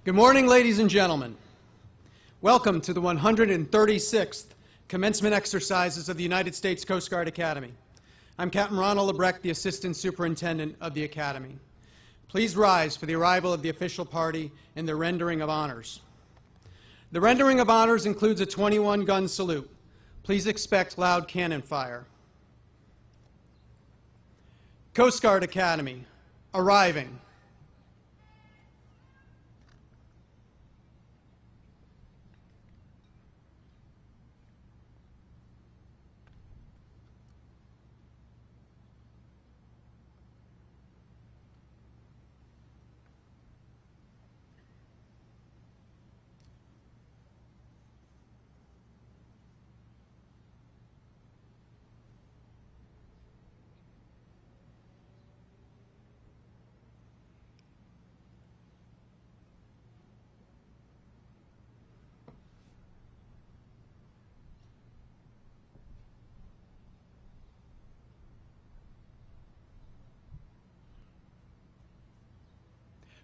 Good morning, ladies and gentlemen. Welcome to the 136th Commencement Exercises of the United States Coast Guard Academy. I'm Captain Ronald Lebrecht, the Assistant Superintendent of the Academy. Please rise for the arrival of the official party and the rendering of honors. The rendering of honors includes a 21-gun salute. Please expect loud cannon fire. Coast Guard Academy, arriving.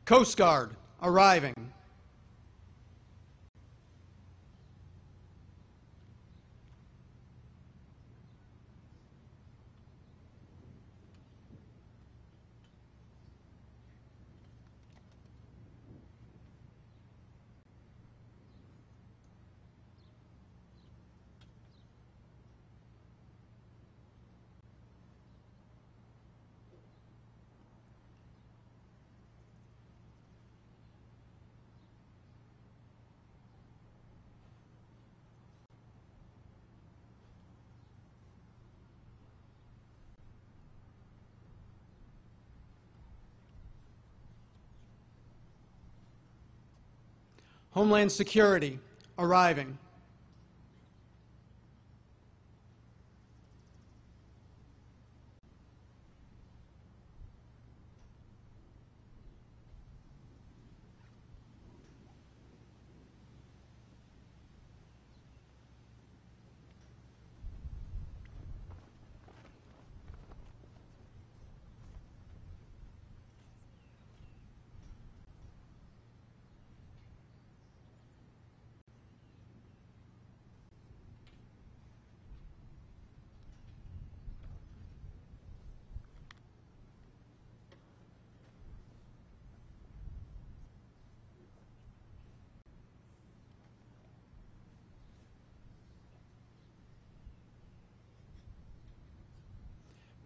Coast Guard, arriving. Homeland Security, arriving.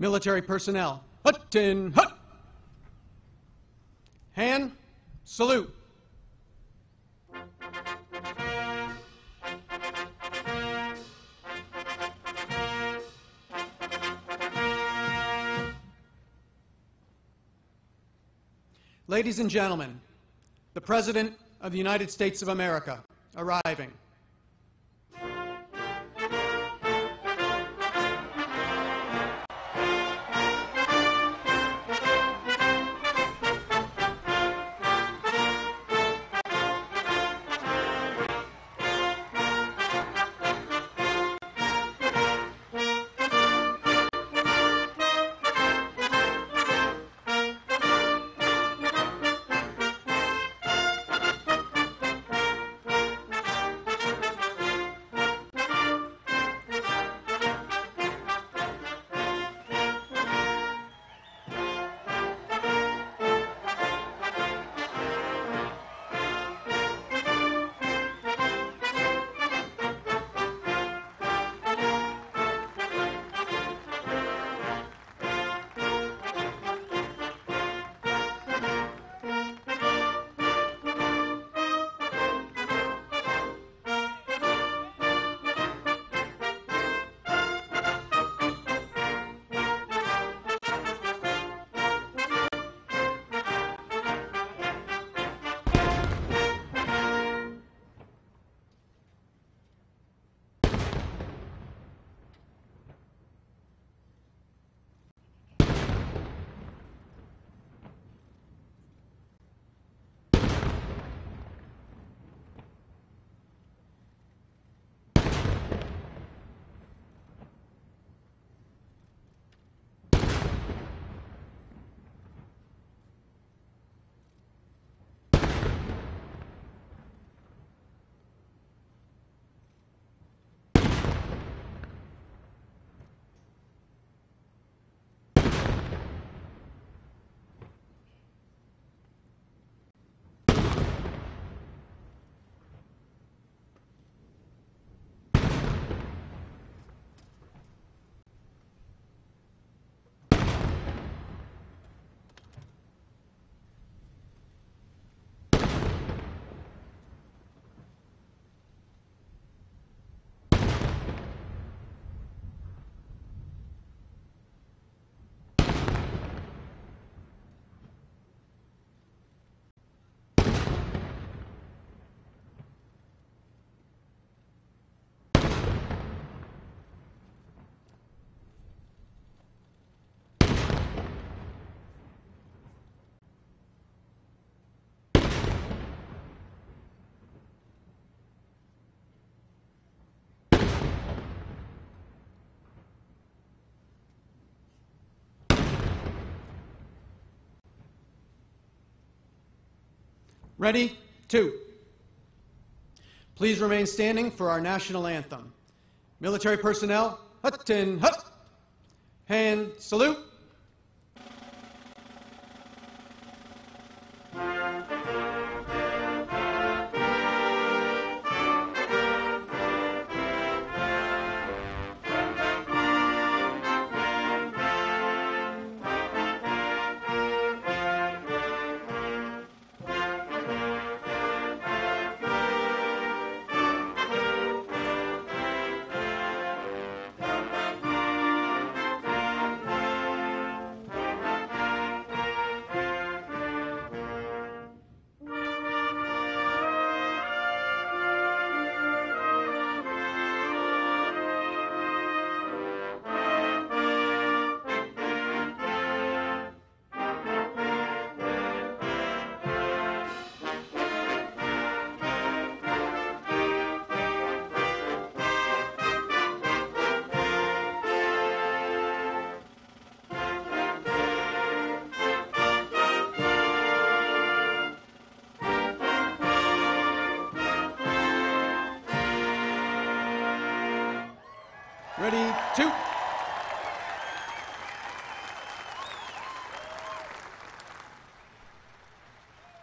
Military personnel, hut-tin, hut! Hand, salute. Ladies and gentlemen, the President of the United States of America, arriving. Ready? 2. Please remain standing for our national anthem. Military personnel, hut and hut. Hand salute. Ready? 2.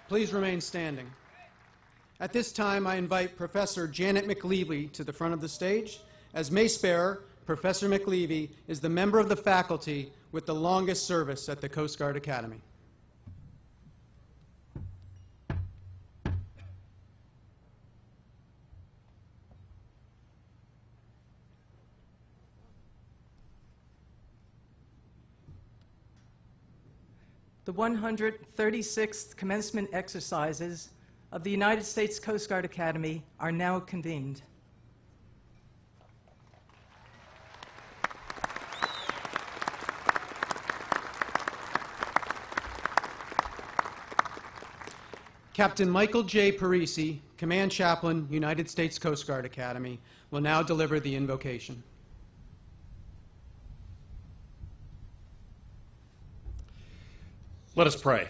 Please remain standing. At this time, I invite Professor Janet McLeavy to the front of the stage. As mace bearer, Professor McLeavy is the member of the faculty with the longest service at the Coast Guard Academy. The 136th commencement exercises of the United States Coast Guard Academy are now convened. Captain Michael J. Parisi, Command Chaplain, United States Coast Guard Academy, will now deliver the invocation. Let us pray.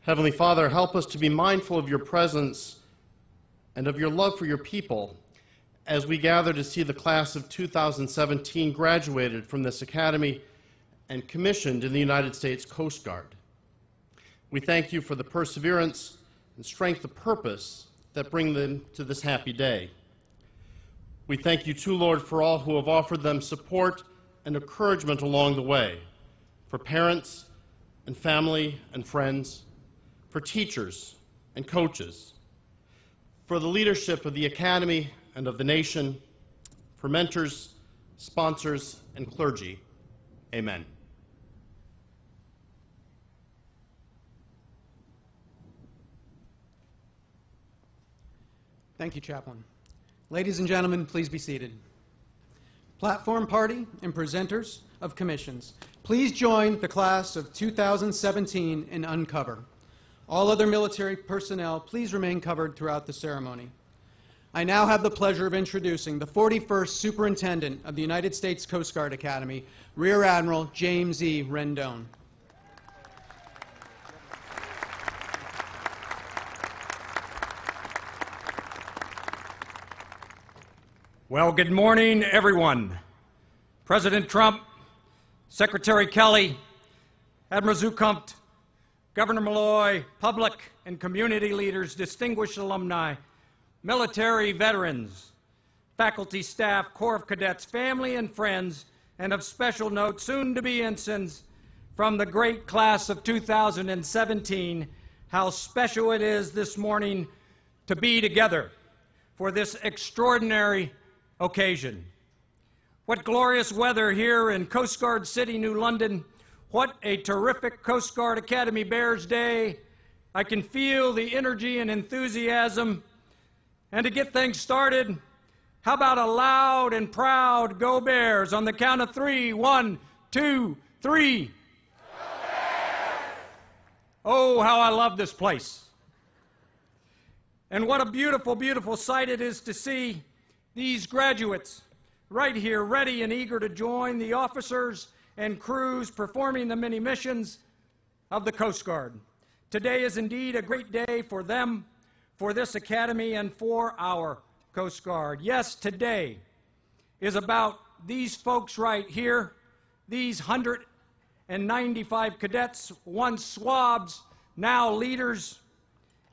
Heavenly Father, help us to be mindful of your presence and of your love for your people as we gather to see the class of 2017 graduated from this academy and commissioned in the United States Coast Guard. We thank you for the perseverance and strength of purpose that bring them to this happy day. We thank you too, Lord, for all who have offered them support and encouragement along the way, for parents and family and friends, for teachers and coaches, for the leadership of the Academy and of the nation, for mentors, sponsors, and clergy. Amen. Thank you, Chaplain. Ladies and gentlemen, please be seated. Platform party and presenters of commissions, please join the class of 2017 in uncover. All other military personnel, please remain covered throughout the ceremony. I now have the pleasure of introducing the 41st Superintendent of the United States Coast Guard Academy, Rear Admiral James E. Rendon. Well, good morning, everyone. President Trump, Secretary Kelly, Admiral Zukunft, Governor Malloy, public and community leaders, distinguished alumni, military veterans, faculty, staff, Corps of Cadets, family and friends, and of special note, soon-to-be ensigns from the great class of 2017, how special it is this morning to be together for this extraordinary occasion. What glorious weather here in Coast Guard City, New London. What a terrific Coast Guard Academy Bears Day. I can feel the energy and enthusiasm. And to get things started, how about a loud and proud Go Bears on the count of 3? 1, 2, 3. Go Bears! Oh, how I love this place. And what a beautiful, beautiful sight it is to see these graduates right here, ready and eager to join the officers and crews performing the many missions of the Coast Guard. Today is indeed a great day for them, for this Academy, and for our Coast Guard. Yes, today is about these folks right here, these 195 cadets, once swabs, now leaders,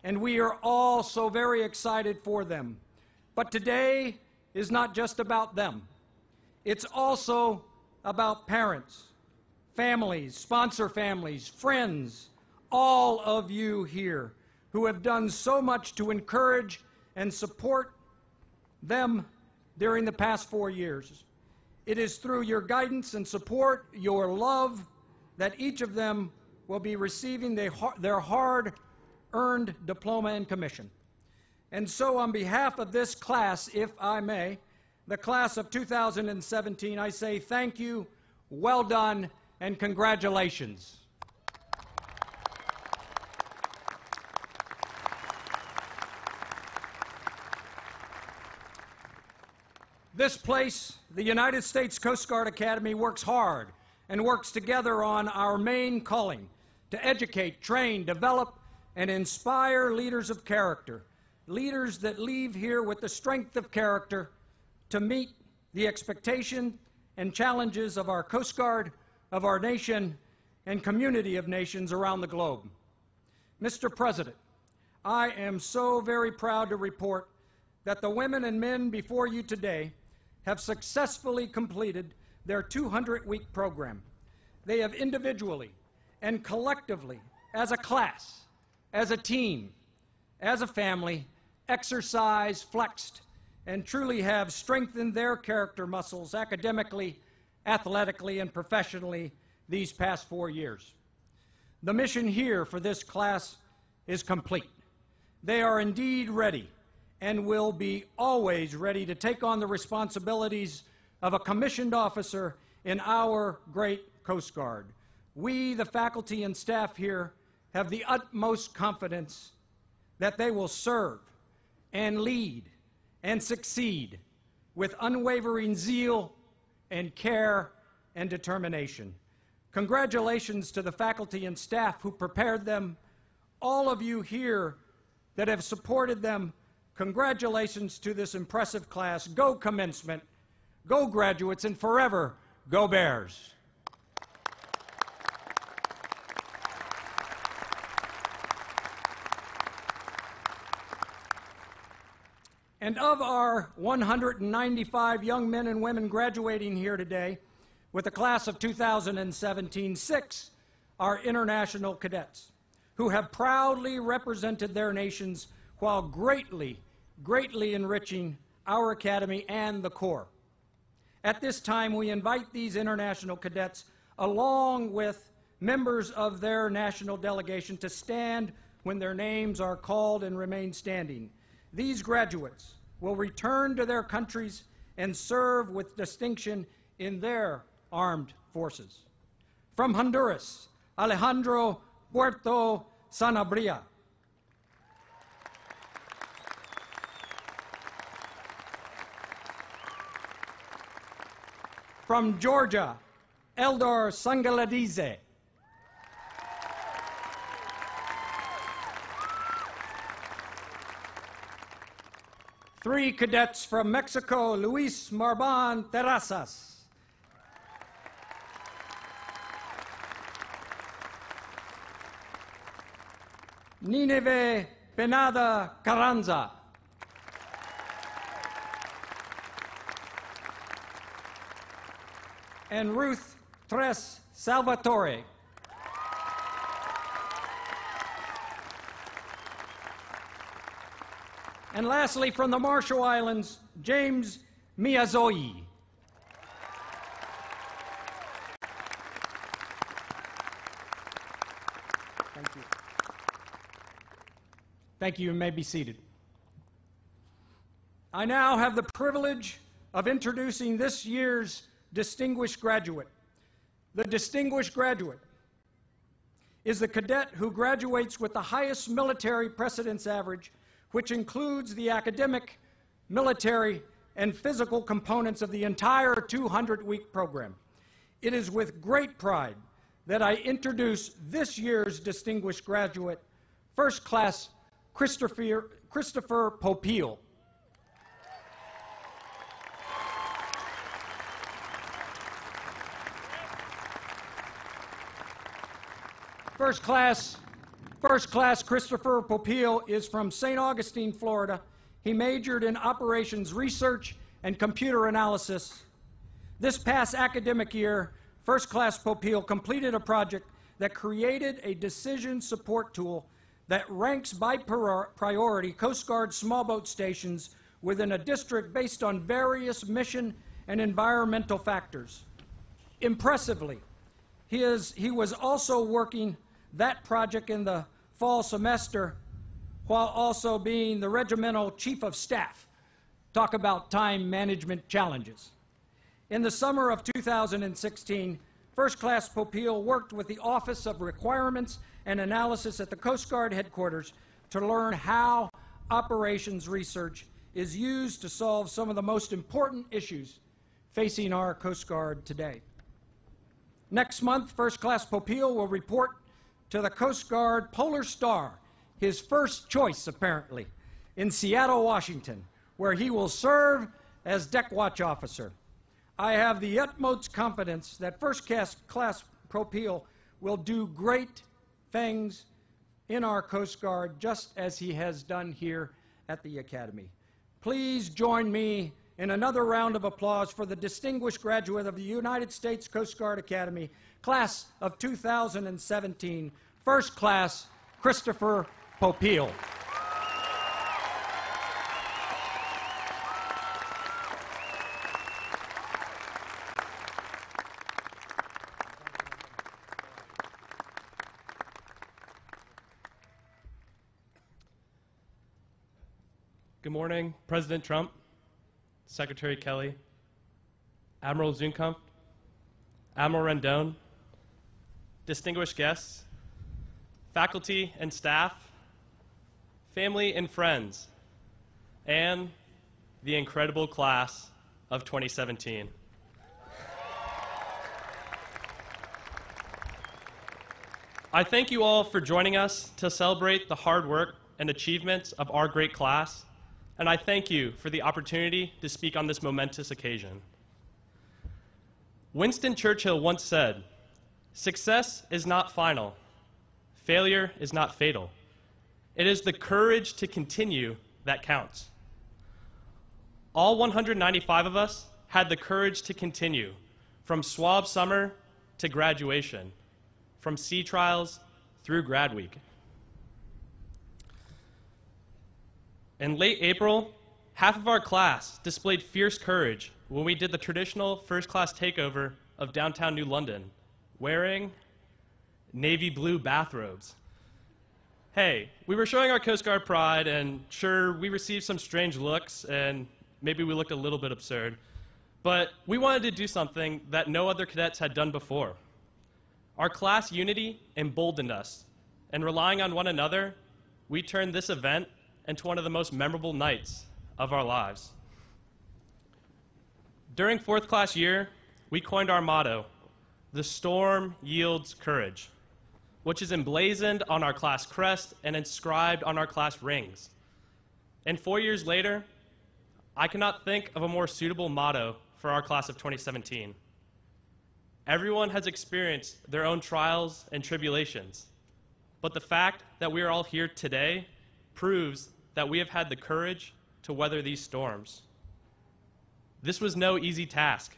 and we are all so very excited for them. But today is not just about them. It's also about parents, families, sponsor families, friends, all of you here who have done so much to encourage and support them during the past 4 years. It is through your guidance and support, your love, that each of them will be receiving their hard-earned diploma and commission. And so on behalf of this class, if I may, the class of 2017, I say thank you, well done, and congratulations. This place, the United States Coast Guard Academy, works hard and works together on our main calling to educate, train, develop, and inspire leaders of character, leaders that leave here with the strength of character to meet the expectation and challenges of our Coast Guard, of our nation, and community of nations around the globe. Mr. President, I am so very proud to report that the women and men before you today have successfully completed their 200-week program. They have individually and collectively, as a class, as a team, as a family, exercised, flexed, and truly have strengthened their character muscles academically, athletically, and professionally these past 4 years. The mission here for this class is complete. They are indeed ready and will be always ready to take on the responsibilities of a commissioned officer in our great Coast Guard. We, the faculty and staff here, have the utmost confidence that they will serve and lead and succeed with unwavering zeal and care and determination. Congratulations to the faculty and staff who prepared them, all of you here that have supported them. Congratulations to this impressive class. Go Commencement, go graduates, and forever go Bears. And of our 195 young men and women graduating here today with the class of 2017, 6 are international cadets who have proudly represented their nations while greatly enriching our Academy and the Corps. At this time, we invite these international cadets, along with members of their national delegation, to stand when their names are called and remain standing. These graduates will return to their countries and serve with distinction in their armed forces. From Honduras, Alejandro Puerto Sanabria. From Georgia, Eldor Sangaladize. Three cadets from Mexico, Luis Marban Terrazas. Nineve Penada Carranza. And Ruth Tres Salvatore. And lastly, from the Marshall Islands, James Miyazoyi. Thank you. Thank you, and may be seated. I now have the privilege of introducing this year's distinguished graduate. The distinguished graduate is the cadet who graduates with the highest military precedence average, which includes the academic, military, and physical components of the entire 200-week program. It is with great pride that I introduce this year's distinguished graduate, First Class Christopher Popeil. First class Christopher Popeil is from St. Augustine, Florida. He majored in operations research and computer analysis. This past academic year, First Class Popeil completed a project that created a decision support tool that ranks by priority Coast Guard small boat stations within a district based on various mission and environmental factors. Impressively, he was also working that project in the fall semester while also being the regimental chief of staff. Talk about time management challenges. In the summer of 2016, First Class Popeil worked with the Office of Requirements and Analysis at the Coast Guard headquarters to learn how operations research is used to solve some of the most important issues facing our Coast Guard today. Next month, First Class Popeil will report to the Coast Guard Polar Star, his first choice apparently, in Seattle, Washington, where he will serve as Deck Watch Officer. I have the utmost confidence that First Class Popeil will do great things in our Coast Guard, just as he has done here at the Academy. Please join me in another round of applause for the distinguished graduate of the United States Coast Guard Academy, class of 2017, First Class Christopher Popeil. Good morning, President Trump, Secretary Kelly, Admiral Zunkamp, Admiral Rendon, distinguished guests, faculty and staff, family and friends, and the incredible class of 2017. I thank you all for joining us to celebrate the hard work and achievements of our great class, and I thank you for the opportunity to speak on this momentous occasion. Winston Churchill once said, "Success is not final. Failure is not fatal. It is the courage to continue that counts." All 195 of us had the courage to continue, from swab summer to graduation, from sea trials through grad week. In late April, half of our class displayed fierce courage when we did the traditional first-class takeover of downtown New London, wearing navy blue bathrobes. Hey, we were showing our Coast Guard pride, and sure, we received some strange looks, and maybe we looked a little bit absurd, but we wanted to do something that no other cadets had done before. Our class unity emboldened us, and relying on one another, we turned this event into one of the most memorable nights of our lives. During fourth class year, we coined our motto, "The storm yields courage," which is emblazoned on our class crest and inscribed on our class rings. And 4 years later, I cannot think of a more suitable motto for our class of 2017. Everyone has experienced their own trials and tribulations, but the fact that we are all here today proves that we have had the courage to weather these storms. This was no easy task.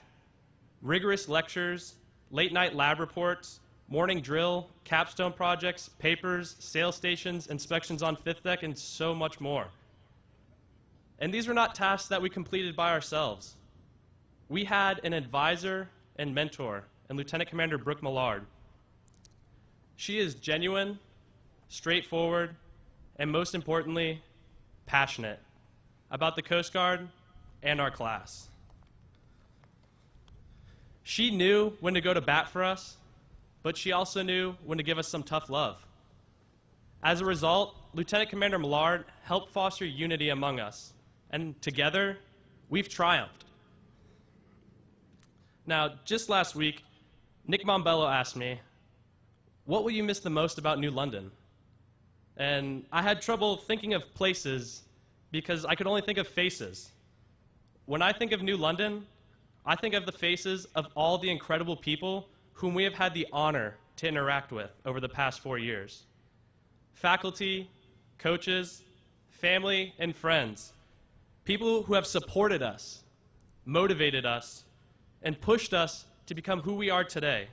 Rigorous lectures, late-night lab reports, morning drill, capstone projects, papers, sail stations, inspections on fifth deck, and so much more. And these were not tasks that we completed by ourselves. We had an advisor and mentor in Lieutenant Commander Brooke Millard. She is genuine, straightforward, and most importantly, passionate about the Coast Guard and our class. She knew when to go to bat for us, but she also knew when to give us some tough love. As a result, Lieutenant Commander Millard helped foster unity among us, and together, we've triumphed. Now, just last week, Nick Mombello asked me, what will you miss the most about New London? And I had trouble thinking of places because I could only think of faces. When I think of New London, I think of the faces of all the incredible people whom we have had the honor to interact with over the past 4 years. Faculty, coaches, family, and friends. People who have supported us, motivated us, and pushed us to become who we are today.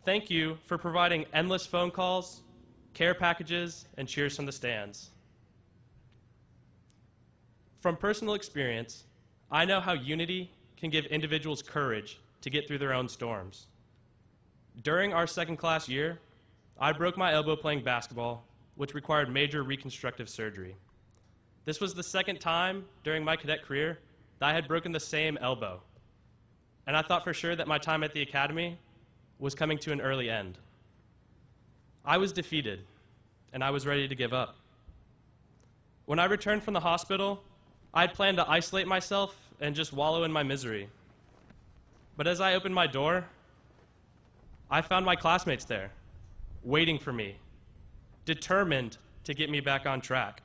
Thank you for providing endless phone calls, care packages, and cheers from the stands. From personal experience, I know how unity can give individuals courage to get through their own storms. During our second class year, I broke my elbow playing basketball, which required major reconstructive surgery. This was the second time during my cadet career that I had broken the same elbow, and I thought for sure that my time at the academy was coming to an early end. I was defeated, and I was ready to give up. When I returned from the hospital, I had planned to isolate myself and just wallow in my misery. But as I opened my door, I found my classmates there, waiting for me, determined to get me back on track.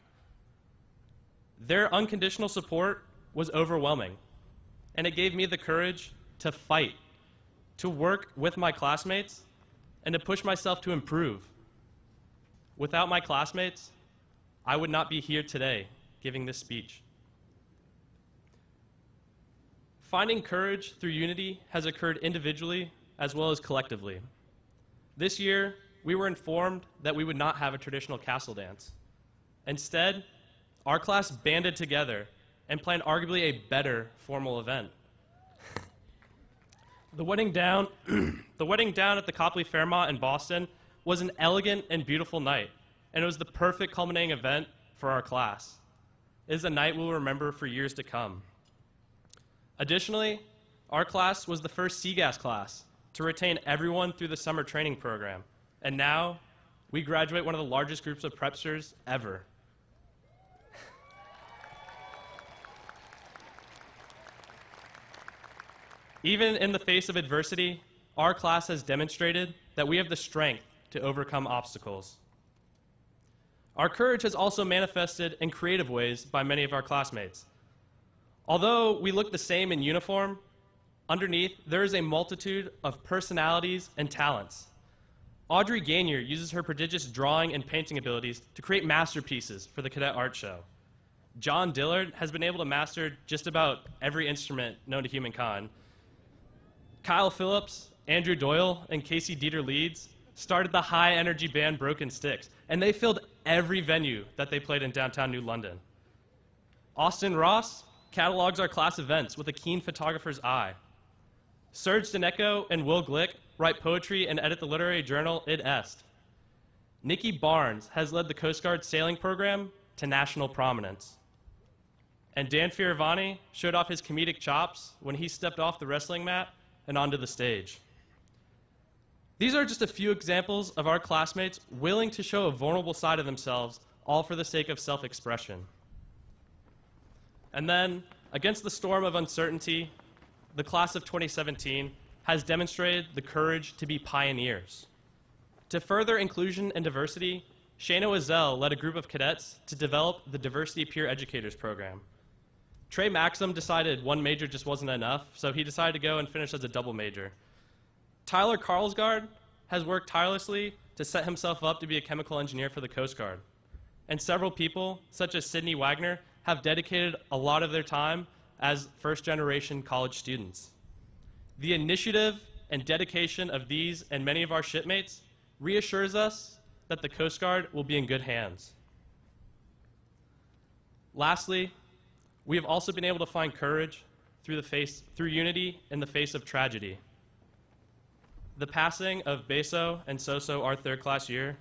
Their unconditional support was overwhelming, and it gave me the courage to fight, to work with my classmates, and to push myself to improve. Without my classmates, I would not be here today giving this speech. Finding courage through unity has occurred individually as well as collectively. This year, we were informed that we would not have a traditional castle dance. Instead, our class banded together and planned arguably a better formal event. The wedding down at the Copley Fairmont in Boston was an elegant and beautiful night, and it was the perfect culminating event for our class. It is a night we'll remember for years to come. Additionally, our class was the first CGAS class to retain everyone through the summer training program, and now we graduate one of the largest groups of prepsters ever. Even in the face of adversity, our class has demonstrated that we have the strength to overcome obstacles. Our courage has also manifested in creative ways by many of our classmates. Although we look the same in uniform, underneath there is a multitude of personalities and talents. Audrey Gainier uses her prodigious drawing and painting abilities to create masterpieces for the Cadet Art Show. John Dillard has been able to master just about every instrument known to humankind. Kyle Phillips, Andrew Doyle, and Casey Dieter Leeds started the high-energy band Broken Sticks, and they filled every venue that they played in downtown New London. Austin Ross catalogs our class events with a keen photographer's eye. Serge Danecko and Will Glick write poetry and edit the literary journal Id Est. Nikki Barnes has led the Coast Guard sailing program to national prominence. And Dan Fioravani showed off his comedic chops when he stepped off the wrestling mat and onto the stage. These are just a few examples of our classmates willing to show a vulnerable side of themselves, all for the sake of self-expression. And then, against the storm of uncertainty, the class of 2017 has demonstrated the courage to be pioneers. To further inclusion and diversity, Shana Wazell led a group of cadets to develop the Diversity Peer Educators Program. Trey Maxim decided one major just wasn't enough, so he decided to go and finish as a double major. Tyler Carlsgaard has worked tirelessly to set himself up to be a chemical engineer for the Coast Guard. And several people, such as Sydney Wagner, have dedicated a lot of their time as first-generation college students. The initiative and dedication of these and many of our shipmates reassures us that the Coast Guard will be in good hands. Lastly, we have also been able to find courage through unity in the face of tragedy. The passing of Beso and Soso our third class year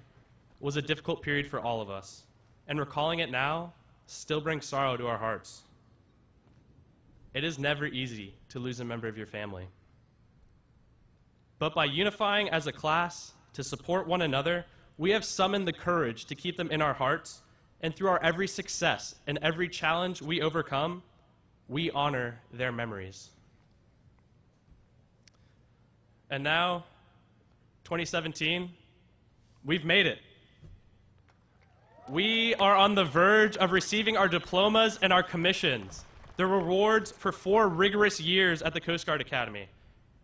was a difficult period for all of us, and recalling it now still brings sorrow to our hearts. It is never easy to lose a member of your family. But by unifying as a class to support one another, we have summoned the courage to keep them in our hearts, and through our every success and every challenge we overcome, we honor their memories. And now, 2017, we've made it. We are on the verge of receiving our diplomas and our commissions, the rewards for 4 rigorous years at the Coast Guard Academy.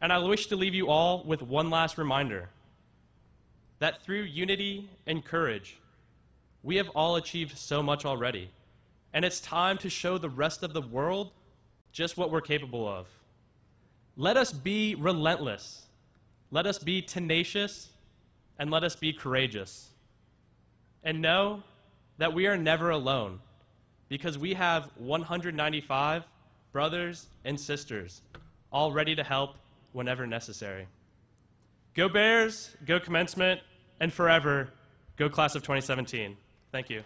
And I wish to leave you all with one last reminder, that through unity and courage, we have all achieved so much already. And it's time to show the rest of the world just what we're capable of. Let us be relentless. Let us be tenacious, and let us be courageous. And know that we are never alone, because we have 195 brothers and sisters, all ready to help whenever necessary. Go Bears, go Commencement, and forever, go Class of 2017. Thank you.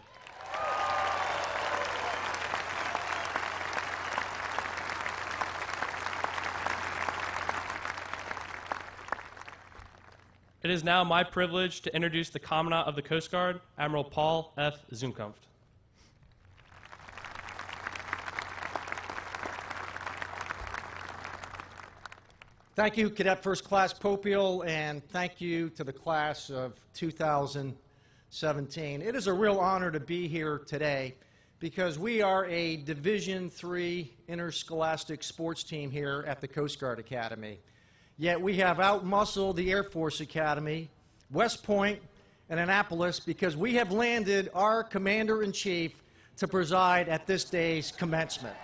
It is now my privilege to introduce the Commandant of the Coast Guard, Admiral Paul F. Zumkunft. Thank you, Cadet First Class Popiel, and thank you to the class of 2017. It is a real honor to be here today because we are a Division III interscholastic sports team here at the Coast Guard Academy. Yet we have outmuscled the Air Force Academy, West Point, and Annapolis because we have landed our Commander-in-Chief to preside at this day's commencement.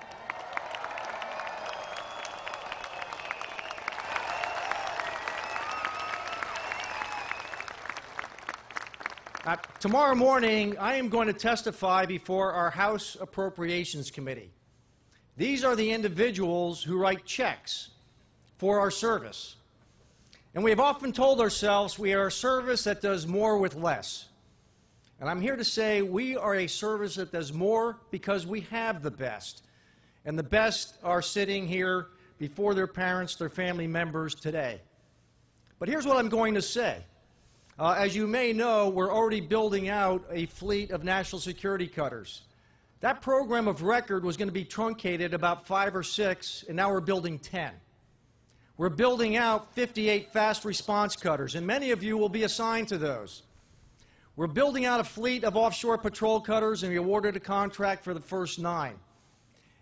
Tomorrow morning, I am going to testify before our House Appropriations Committee. These are the individuals who write checks for our service. And we have often told ourselves we are a service that does more with less. And I'm here to say we are a service that does more because we have the best. And the best are sitting here before their parents, their family members today. But here's what I'm going to say. As you may know, we're already building out a fleet of national security cutters. That program of record was going to be truncated about 5 or 6, and now we're building 10. We're building out 58 fast response cutters, and many of you will be assigned to those. We're building out a fleet of offshore patrol cutters, and we awarded a contract for the first 9.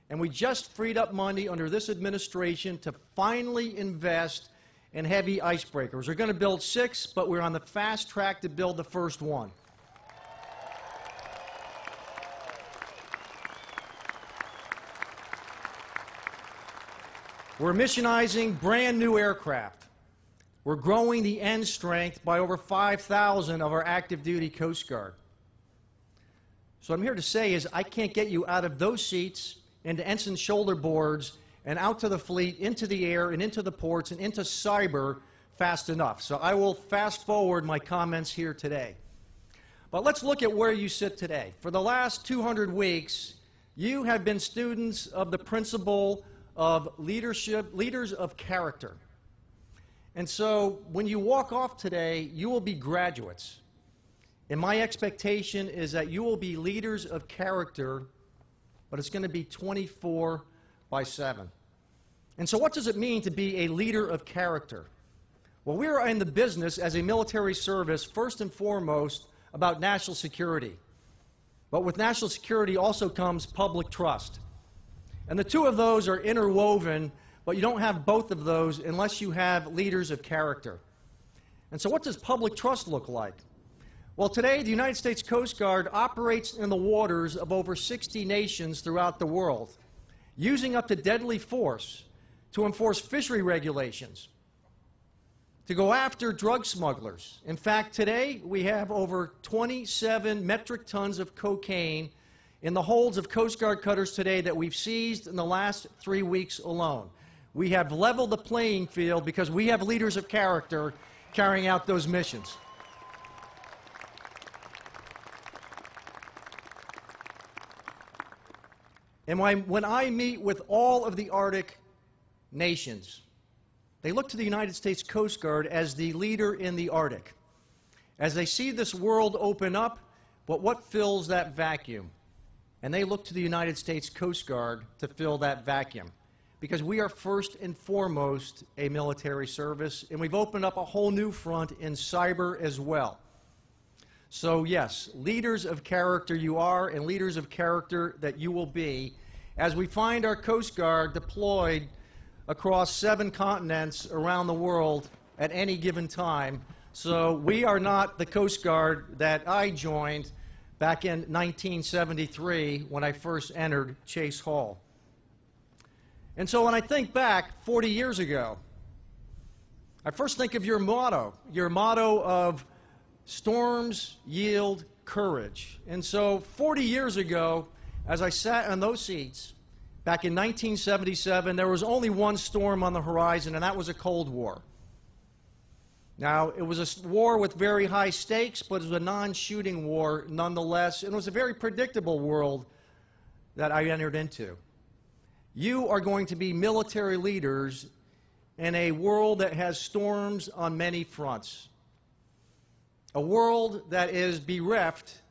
And we just freed up money under this administration to finally invest in heavy icebreakers. We're going to build 6, but we're on the fast track to build the first one. We're missionizing brand new aircraft. We're growing the end strength by over 5,000 of our active duty Coast Guard. So what I'm here to say is I can't get you out of those seats into ensign shoulder boards and out to the fleet, into the air, and into the ports, and into cyber fast enough. So I will fast forward my comments here today. But let's look at where you sit today. For the last 200 weeks, you have been students of the principle of leadership, leaders of character. And so when you walk off today, you will be graduates. And my expectation is that you will be leaders of character, but it's going to be 24/7. And so what does it mean to be a leader of character? Well, we are in the business as a military service, first and foremost, about national security. But with national security also comes public trust. And the two of those are interwoven, but you don't have both of those unless you have leaders of character. And so what does public trust look like? Well, today, the United States Coast Guard operates in the waters of over 60 nations throughout the world, using up to deadly force to enforce fishery regulations, to go after drug smugglers. In fact, today, we have over 27 metric tons of cocaine in the holds of Coast Guard cutters today that we've seized in the last 3 weeks alone. We have leveled the playing field because we have leaders of character carrying out those missions. And when I meet with all of the Arctic nations, they look to the United States Coast Guard as the leader in the Arctic. As they see this world open up, but what fills that vacuum? And they look to the United States Coast Guard to fill that vacuum. because we are first and foremost a military service, and we've opened up a whole new front in cyber as well. So yes, leaders of character you are, and leaders of character that you will be, as we find our Coast Guard deployed across 7 continents around the world at any given time. So we are not the Coast Guard that I joined back in 1973 when I first entered Chase Hall. And so when I think back 40 years ago, I first think of your motto of storms yield courage. And so 40 years ago, as I sat on those seats, back in 1977, there was only one storm on the horizon, and that was a Cold War. Now, it was a war with very high stakes, but it was a non-shooting war nonetheless, and it was a very predictable world that I entered into. You are going to be military leaders in a world that has storms on many fronts. A world that is bereft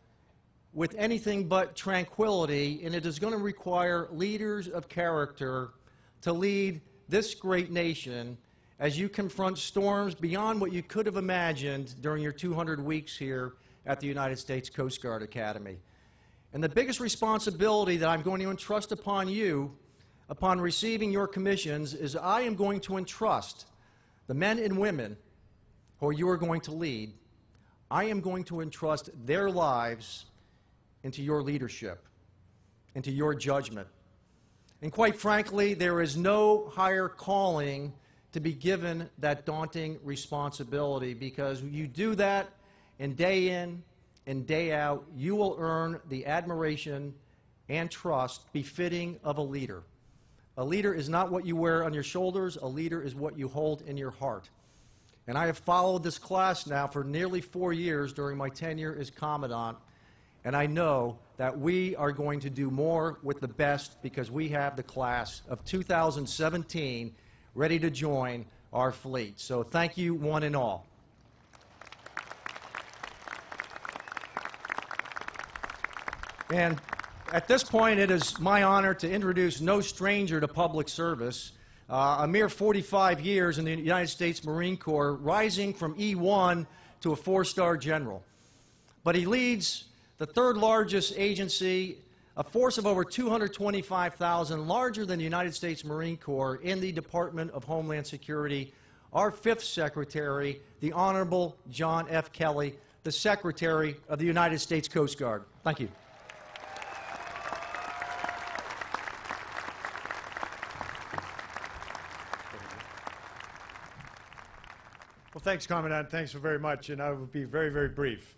with anything but tranquility, and it is going to require leaders of character to lead this great nation as you confront storms beyond what you could have imagined during your 200 weeks here at the United States Coast Guard Academy. And the biggest responsibility that I'm going to entrust upon you upon receiving your commissions is I am going to entrust the men and women who you are going to lead. I am going to entrust their lives into your leadership, into your judgment. And quite frankly, there is no higher calling to be given that daunting responsibility, because you do that, and day in and day out, you will earn the admiration and trust befitting of a leader. A leader is not what you wear on your shoulders. A leader is what you hold in your heart. And I have followed this class now for nearly 4 years during my tenure as Commandant, and I know that we are going to do more with the best because we have the class of 2017 ready to join our fleet. So thank you, one and all. And at this point, it is my honor to introduce no stranger to public service, a mere 45 years in the United States Marine Corps, rising from E1 to a 4-star general. But he leads the 3rd largest agency, a force of over 225,000, larger than the United States Marine Corps, in the Department of Homeland Security, our 5th Secretary, the Honorable John F. Kelly, the Secretary of the United States Coast Guard. Thank you. Well, thanks, Commandant. Thanks very much, and I will be very, very brief.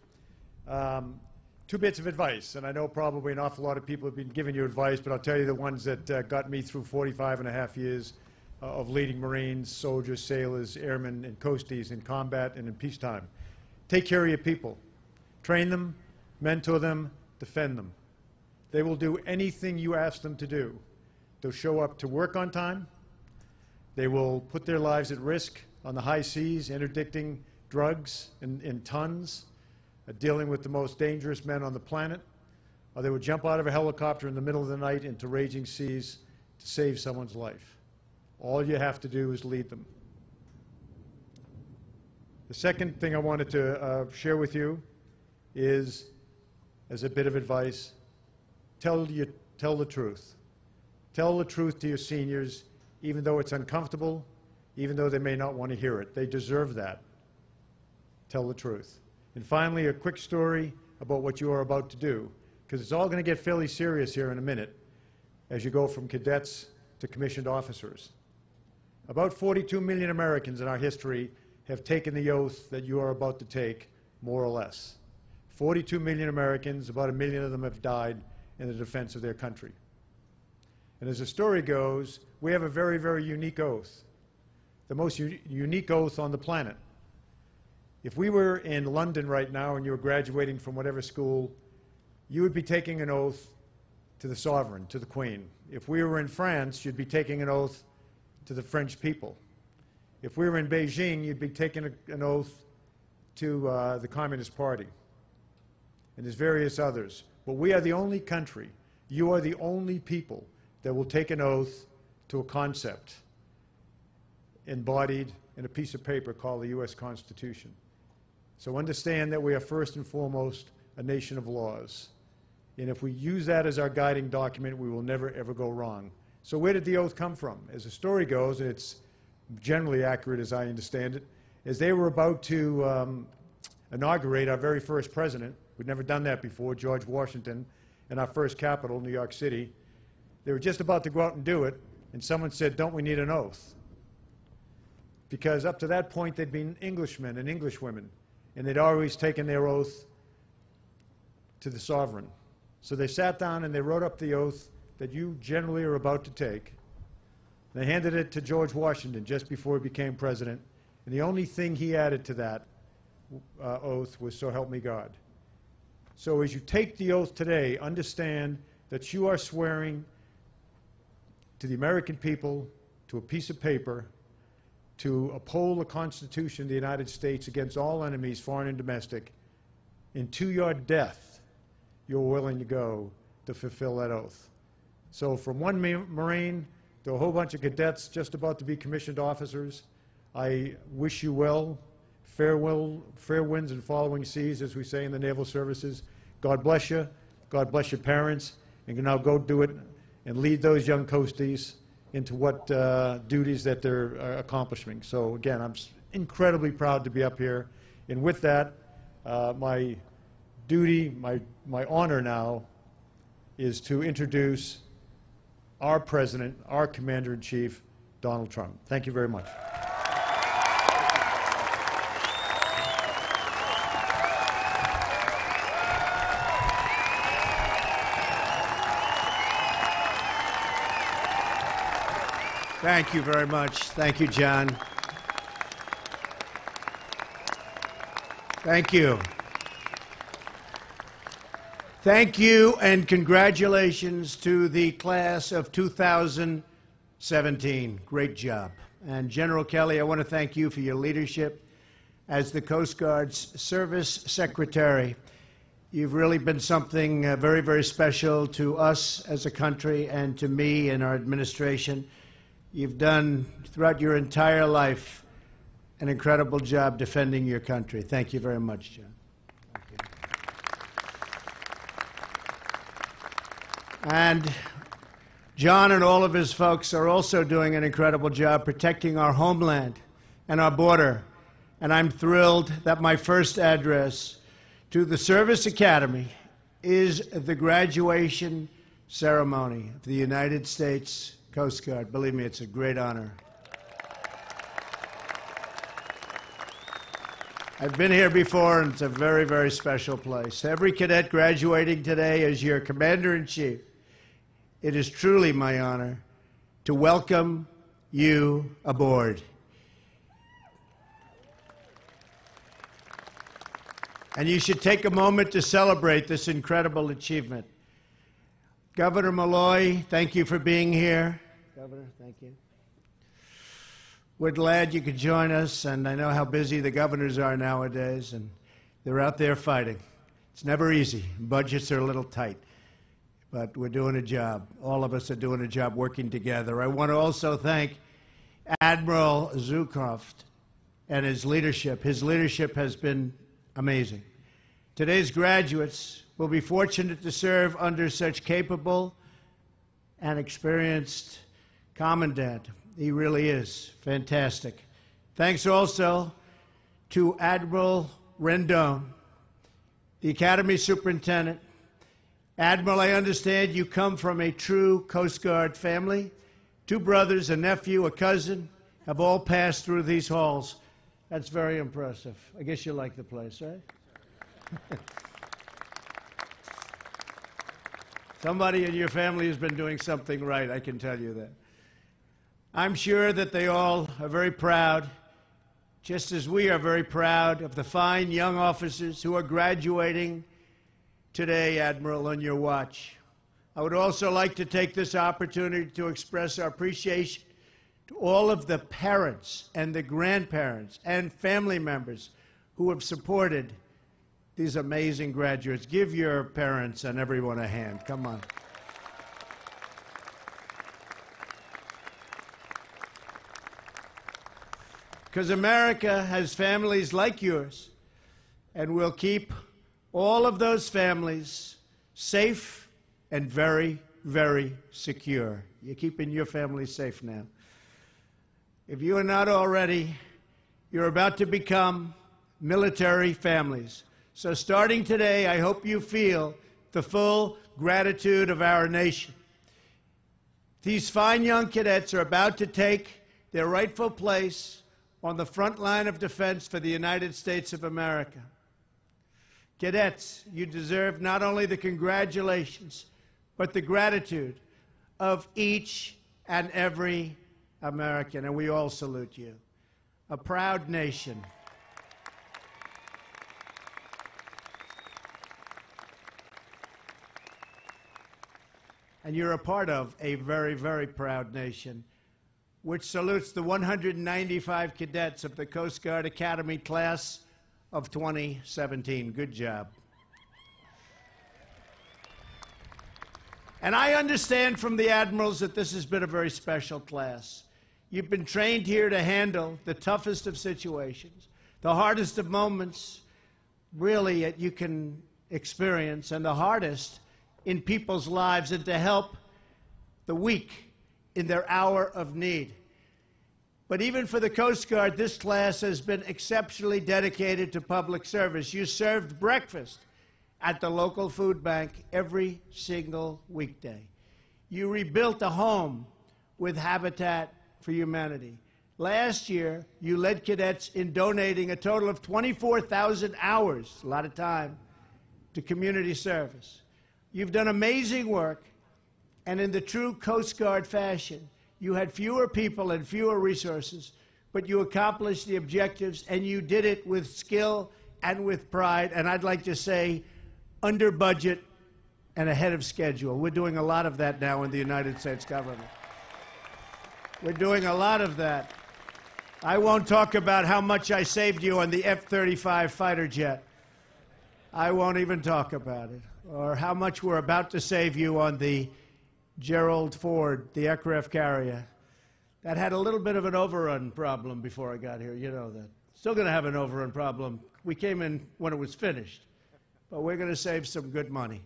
2 bits of advice, and I know probably an awful lot of people have been giving you advice, but I'll tell you the ones that got me through 45.5 years of leading Marines, soldiers, sailors, airmen, and coasties in combat and in peacetime. Take care of your people. Train them, mentor them, defend them. They will do anything you ask them to do. They'll show up to work on time. They will put their lives at risk on the high seas, interdicting drugs in tons, dealing with the most dangerous men on the planet, or they would jump out of a helicopter in the middle of the night into raging seas to save someone's life. All you have to do is lead them. The second thing I wanted to share with you is, as a bit of advice, tell the truth. Tell the truth to your seniors, even though it's uncomfortable, even though they may not want to hear it. They deserve that. Tell the truth. And finally, a quick story about what you are about to do, because it's all going to get fairly serious here in a minute as you go from cadets to commissioned officers. About 42 million Americans in our history have taken the oath that you are about to take, more or less. 42 million Americans, about 1 million of them have died in the defense of their country. And as the story goes, we have a very, very unique oath, the most unique oath on the planet. If we were in London right now and you were graduating from whatever school, you would be taking an oath to the sovereign, to the Queen. If we were in France, you'd be taking an oath to the French people. If we were in Beijing, you'd be taking an oath to the Communist Party. And there's various others. But we are the only country, you are the only people that will take an oath to a concept embodied in a piece of paper called the U.S. Constitution. So understand that we are first and foremost a nation of laws. And if we use that as our guiding document, we will never, ever go wrong. So where did the oath come from? As the story goes, and it's generally accurate as I understand it, as they were about to inaugurate our very first president, we'd never done that before, George Washington, in our first capital, New York City, they were just about to go out and do it, and someone said, don't we need an oath? Because up to that point, they'd been Englishmen and Englishwomen, and they'd always taken their oath to the sovereign. So they sat down and they wrote up the oath that you generally are about to take. They handed it to George Washington just before he became president, and the only thing he added to that oath was, so help me God. So as you take the oath today, understand that you are swearing to the American people, to a piece of paper, to uphold the Constitution of the United States against all enemies, foreign and domestic, and to your death, you're willing to go to fulfill that oath. So from one Marine to a whole bunch of cadets just about to be commissioned officers, I wish you well, fair winds and following seas, as we say in the naval services. God bless you. God bless your parents. And you can now go do it and lead those young coasties into what duties that they're accomplishing. So again, I'm incredibly proud to be up here. And with that, my duty, my honor now is to introduce our President, our Commander-in-Chief, Donald Trump. Thank you very much. Thank you very much. Thank you, John. Thank you. Thank you and congratulations to the class of 2017. Great job. And General Kelly, I want to thank you for your leadership as the Coast Guard's Service Secretary. You've really been something very, very special to us as a country and to me and our administration. You've done, throughout your entire life, an incredible job defending your country. Thank you very much, John. Thank you. And John and all of his folks are also doing an incredible job protecting our homeland and our border. And I'm thrilled that my first address to the Service Academy is the graduation ceremony of the United States Coast Guard. Believe me, it's a great honor. I've been here before, and it's a very, very special place. Every cadet graduating today as your Commander-in-Chief, it is truly my honor to welcome you aboard. And you should take a moment to celebrate this incredible achievement. Governor Malloy, thank you for being here. Governor, thank you. We're glad you could join us, and I know how busy the governors are nowadays, and they're out there fighting. It's never easy. Budgets are a little tight, but we're doing a job. All of us are doing a job working together. I want to also thank Admiral Zukroft and his leadership. His leadership has been amazing. Today's graduates will be fortunate to serve under such capable and experienced commandant. He really is fantastic. Thanks also to Admiral Rendon, the Academy Superintendent. Admiral, I understand you come from a true Coast Guard family. 2 brothers, a nephew, a cousin, have all passed through these halls. That's very impressive. I guess you like the place, right? Somebody in your family has been doing something right, I can tell you that. I'm sure that they all are very proud, just as we are very proud of the fine young officers who are graduating today, Admiral, on your watch. I would also like to take this opportunity to express our appreciation to all of the parents and the grandparents and family members who have supported these amazing graduates. Give your parents and everyone a hand. Come on. because America has families like yours, and we'll keep all of those families safe and very, very secure. You're keeping your family safe now. If you are not already, you're about to become military families. So starting today, I hope you feel the full gratitude of our nation. These fine young cadets are about to take their rightful place on the front line of defense for the United States of America. Cadets, you deserve not only the congratulations, but the gratitude of each and every American, and we all salute you. A proud nation. And you're a part of a very, very proud nation, which salutes the 195 cadets of the Coast Guard Academy class of 2017. Good job. And I understand from the admirals that this has been a very special class. You've been trained here to handle the toughest of situations, the hardest of moments, really, that you can experience, and the hardest in people's lives, and to help the weak in their hour of need. But even for the Coast Guard, this class has been exceptionally dedicated to public service. You served breakfast at the local food bank every single weekday. You rebuilt a home with Habitat for Humanity. Last year, you led cadets in donating a total of 24,000 hours, a lot of time, to community service. You've done amazing work, and in the true Coast Guard fashion, you had fewer people and fewer resources, but you accomplished the objectives, and you did it with skill and with pride, and I'd like to say, under budget and ahead of schedule. We're doing a lot of that now in the United States government. We're doing a lot of that. I won't talk about how much I saved you on the F-35 fighter jet. I won't even talk about it. Or how much we're about to save you on the Gerald Ford, the aircraft carrier. That had a little bit of an overrun problem before I got here, you know that. Still going to have an overrun problem. We came in when it was finished. But we're going to save some good money.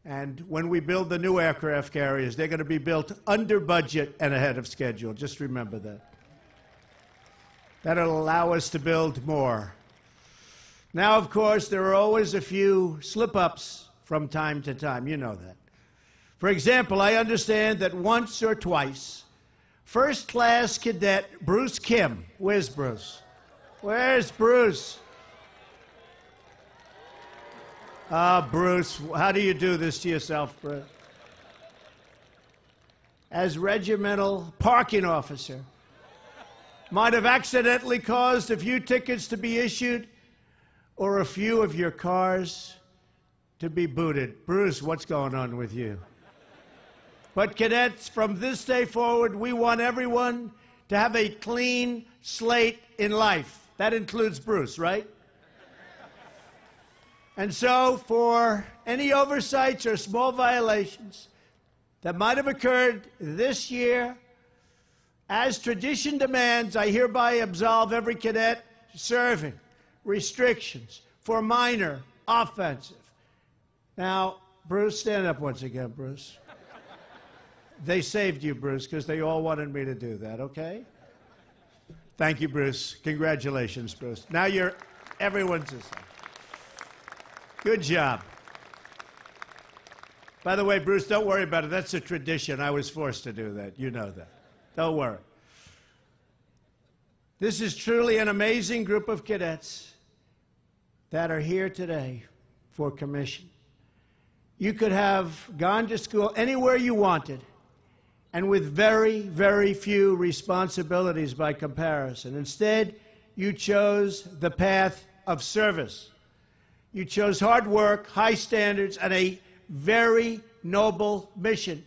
And when we build the new aircraft carriers, they're going to be built under budget and ahead of schedule. Just remember that. That'll allow us to build more. Now, of course, there are always a few slip-ups from time to time. You know that. For example, I understand that once or twice, first-class cadet Bruce Kim, where's Bruce? Where's Bruce? Bruce, how do you do this to yourself, Bruce? As regimental parking officer, might have accidentally caused a few tickets to be issued or a few of your cars to be booted. Bruce, what's going on with you? But cadets, from this day forward, we want everyone to have a clean slate in life. That includes Bruce, right? And so, for any oversights or small violations that might have occurred this year, as tradition demands, I hereby absolve every cadet serving restrictions for minor offensive. Now, Bruce, stand up once again, Bruce. They saved you, Bruce, because they all wanted me to do that, okay? Thank you, Bruce. Congratulations, Bruce. Now everyone's the same. Good job. By the way, Bruce, don't worry about it. That's a tradition. I was forced to do that. You know that. Don't worry. This is truly an amazing group of cadets that are here today for commission. You could have gone to school anywhere you wanted, and with very, very few responsibilities by comparison. Instead, you chose the path of service. You chose hard work, high standards, and a very noble mission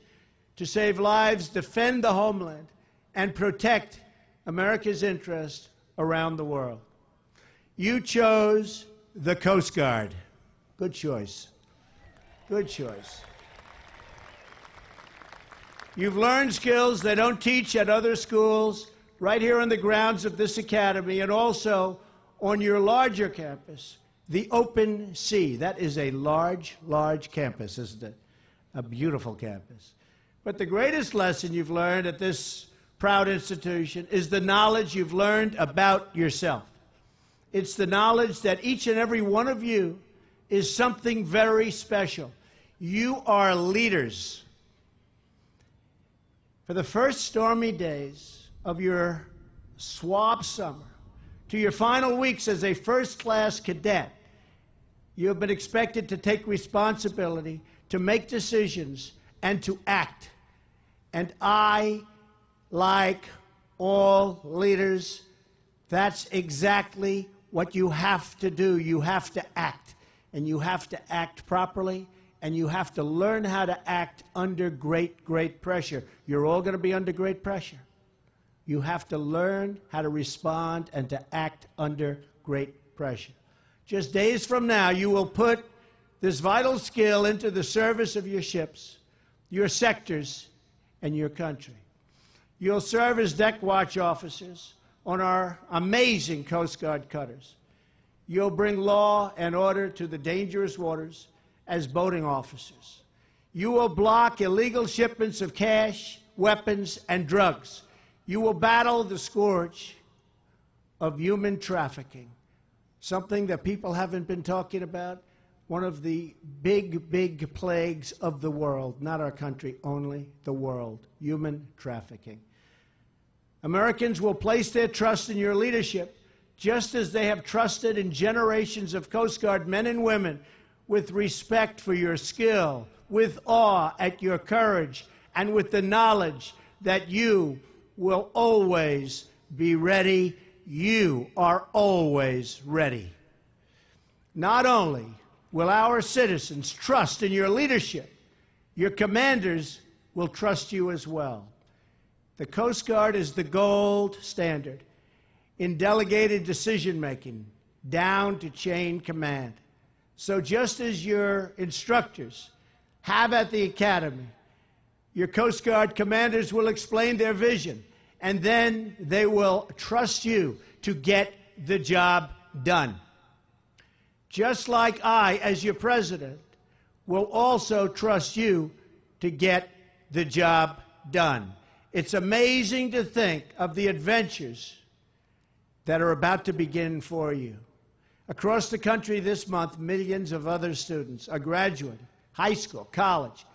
to save lives, defend the homeland, and protect America's interest around the world. You chose the Coast Guard. Good choice. Good choice. You've learned skills they don't teach at other schools right here on the grounds of this academy and also on your larger campus, the Open Sea. That is a large, large campus, isn't it? A beautiful campus. But the greatest lesson you've learned at this proud institution is the knowledge you've learned about yourself. It's the knowledge that each and every one of you is something very special. You are leaders. For the first stormy days of your swab summer to your final weeks as a first-class cadet, you have been expected to take responsibility, to make decisions, and to act. And I, like all leaders, that's exactly what you have to do. You have to act, and you have to act properly, and you have to learn how to act under great, great pressure. You're all going to be under great pressure. You have to learn how to respond and to act under great pressure. Just days from now, you will put this vital skill into the service of your ships, your sectors, and your country. You'll serve as deck watch officers on our amazing Coast Guard cutters. You'll bring law and order to the dangerous waters as boating officers. You will block illegal shipments of cash, weapons, and drugs. You will battle the scourge of human trafficking, something that people haven't been talking about, one of the big, big plagues of the world, not our country only, the world, human trafficking. Americans will place their trust in your leadership, just as they have trusted in generations of Coast Guard men and women, with respect for your skill, with awe at your courage, and with the knowledge that you will always be ready. You are always ready. Not only will our citizens trust in your leadership, your commanders will trust you as well. The Coast Guard is the gold standard in delegated decision-making, down to chain command. So just as your instructors have at the academy, your Coast Guard commanders will explain their vision, and then they will trust you to get the job done. Just like I, as your president, will also trust you to get the job done. It's amazing to think of the adventures that are about to begin for you. Across the country this month, millions of other students are graduating, high school, college.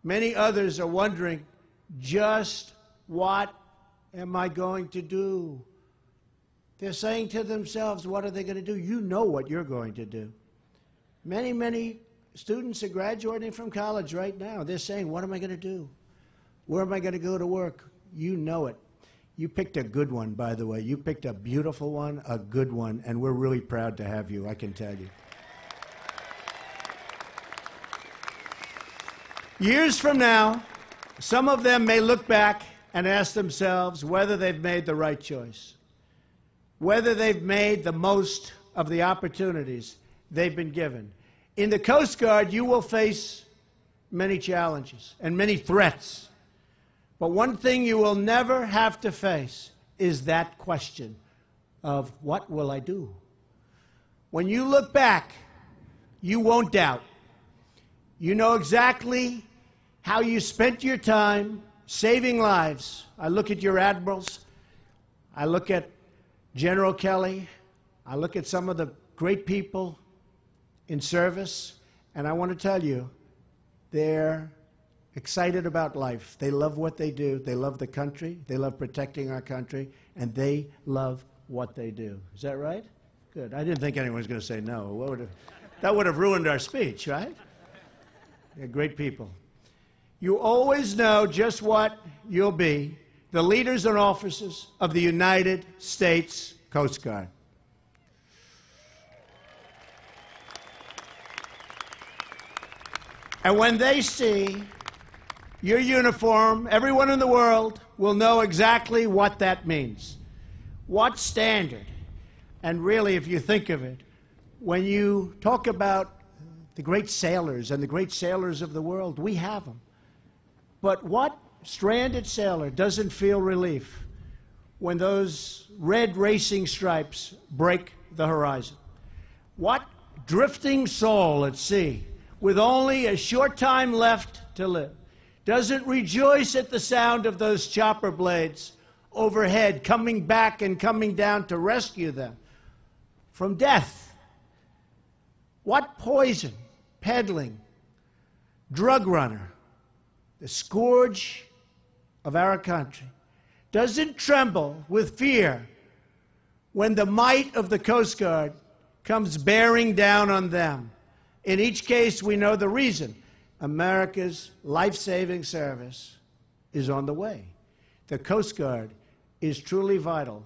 Many others are wondering, just what am I going to do? They're saying to themselves, what are they going to do? You know what you're going to do. Many, many students are graduating from college right now. They're saying, what am I going to do? Where am I going to go to work? You know it. You picked a good one, by the way. You picked a beautiful one, a good one, and we're really proud to have you, I can tell you. Years from now, some of them may look back and ask themselves whether they've made the right choice, whether they've made the most of the opportunities they've been given. In the Coast Guard, you will face many challenges and many threats. But one thing you will never have to face is that question of, what will I do? When you look back, you won't doubt. You know exactly how you spent your time saving lives. I look at your admirals. I look at General Kelly. I look at some of the great people in service, and I want to tell you, they're excited about life. They love what they do. They love the country. They love protecting our country, and they love what they do. Is that right? Good. I didn't think anyone was going to say no. That would have ruined our speech, right? They're great people. You always know just what you'll be, the leaders and officers of the United States Coast Guard. And when they see your uniform, everyone in the world will know exactly what that means. What standard? And really, if you think of it, when you talk about the great sailors and the great sailors of the world, we have them. But what stranded sailor doesn't feel relief when those red racing stripes break the horizon? What drifting soul at sea, with only a short time left to live, doesn't rejoice at the sound of those chopper blades overhead coming back and coming down to rescue them from death? What poison peddling drug runner, the scourge of our country, doesn't tremble with fear when the might of the Coast Guard comes bearing down on them? In each case, we know the reason. America's life-saving service is on the way. The Coast Guard is truly vital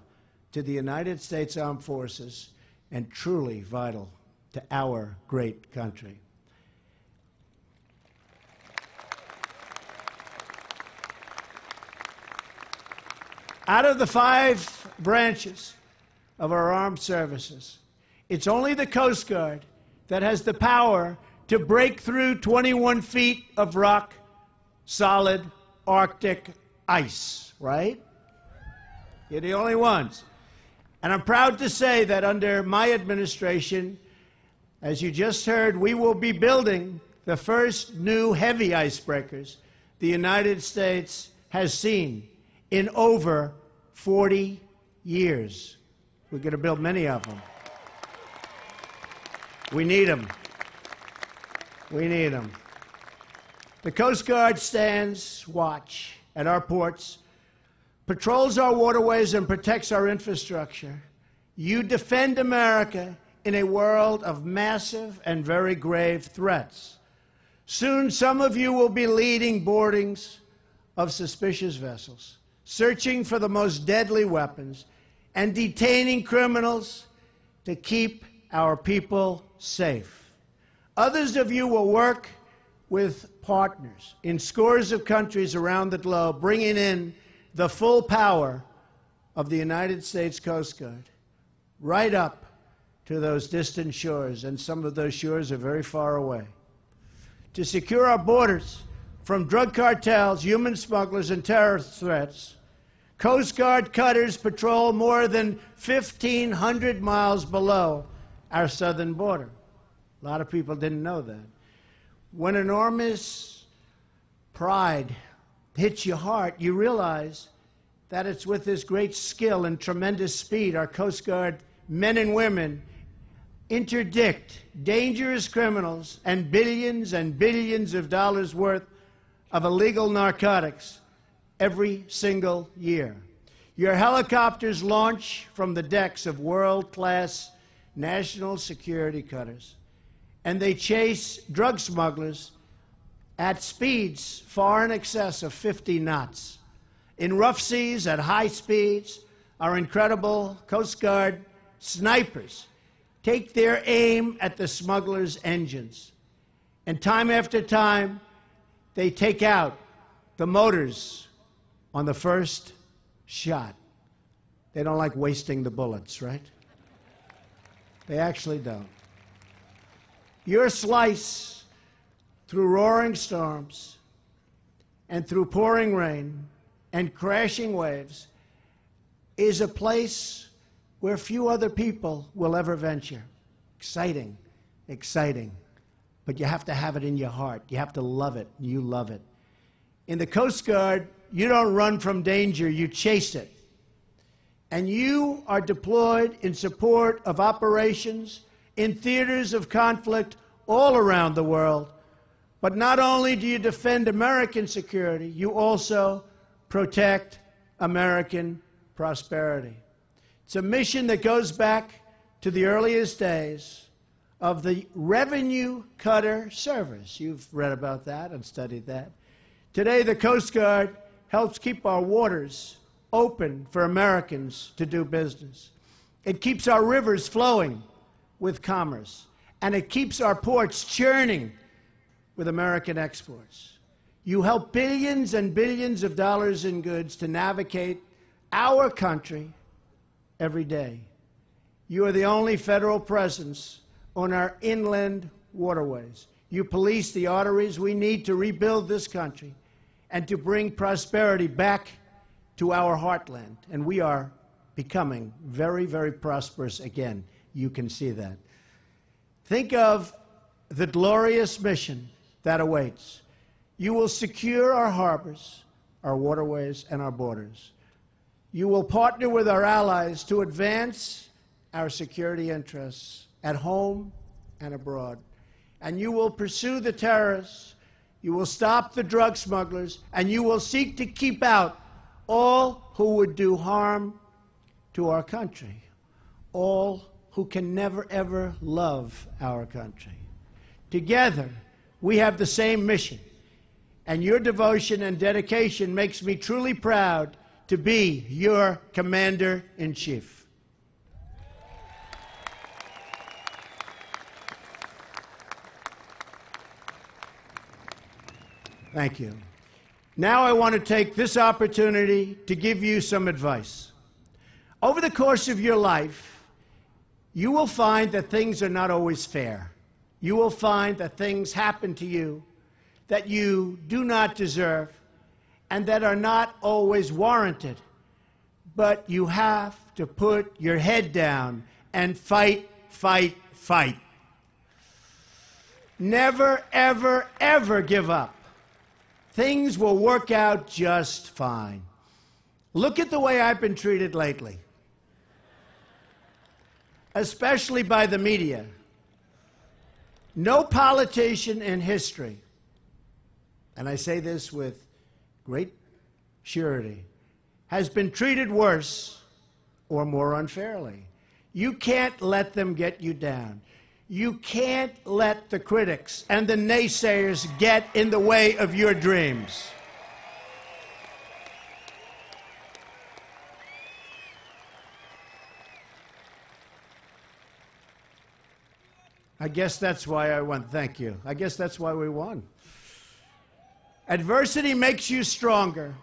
to the United States Armed Forces and truly vital to our great country. Out of the 5 branches of our armed services, it's only the Coast Guard that has the power to break through 21 feet of rock, solid Arctic ice, right? You're the only ones. And I'm proud to say that under my administration, as you just heard, we will be building the first new heavy icebreakers the United States has seen in over 40 years. We're going to build many of them. We need them. We need them. The Coast Guard stands watch at our ports, patrols our waterways, and protects our infrastructure. You defend America in a world of massive and very grave threats. Soon, some of you will be leading boardings of suspicious vessels, searching for the most deadly weapons, and detaining criminals to keep our people safe. Others of you will work with partners in scores of countries around the globe, bringing in the full power of the United States Coast Guard right up to those distant shores, and some of those shores are very far away. To secure our borders from drug cartels, human smugglers, and terrorist threats, Coast Guard cutters patrol more than 1,500 miles below our southern border. A lot of people didn't know that. When enormous pride hits your heart, you realize that it's with this great skill and tremendous speed our Coast Guard men and women interdict dangerous criminals and billions of dollars worth of illegal narcotics every single year. Your helicopters launch from the decks of world-class national security cutters, and they chase drug smugglers at speeds far in excess of 50 knots. In rough seas, at high speeds, our incredible Coast Guard snipers take their aim at the smugglers' engines. And time after time, they take out the motors on the first shot. They don't like wasting the bullets, right? They actually don't. Your slice through roaring storms and through pouring rain and crashing waves is a place where few other people will ever venture. Exciting, exciting. But you have to have it in your heart. You have to love it. You love it. In the Coast Guard, you don't run from danger, you chase it. And you are deployed in support of operations in theaters of conflict all around the world. But not only do you defend American security, you also protect American prosperity. It's a mission that goes back to the earliest days of the revenue cutter service. You've read about that and studied that. Today, the Coast Guard helps keep our waters open for Americans to do business. It keeps our rivers flowing with commerce, and it keeps our ports churning with American exports. You help billions and billions of dollars in goods to navigate our country every day. You are the only federal presence on our inland waterways. You police the arteries we need to rebuild this country and to bring prosperity back to our heartland, and we are becoming very, very prosperous again. You can see that. Think of the glorious mission that awaits. You will secure our harbors, our waterways, and our borders. You will partner with our allies to advance our security interests at home and abroad. And you will pursue the terrorists, you will stop the drug smugglers, and you will seek to keep out all who would do harm to our country, all who can never, ever love our country. Together, we have the same mission, and your devotion and dedication makes me truly proud to be your Commander-in-Chief. Thank you. Now I want to take this opportunity to give you some advice. Over the course of your life, you will find that things are not always fair. You will find that things happen to you that you do not deserve and that are not always warranted. But you have to put your head down and fight, fight, fight. Never, ever, ever give up. Things will work out just fine. Look at the way I've been treated lately, especially by the media. No politician in history, and I say this with great surety, has been treated worse or more unfairly. You can't let them get you down. You can't let the critics and the naysayers get in the way of your dreams. I guess that's why I won. Thank you. I guess that's why we won. Adversity makes you stronger.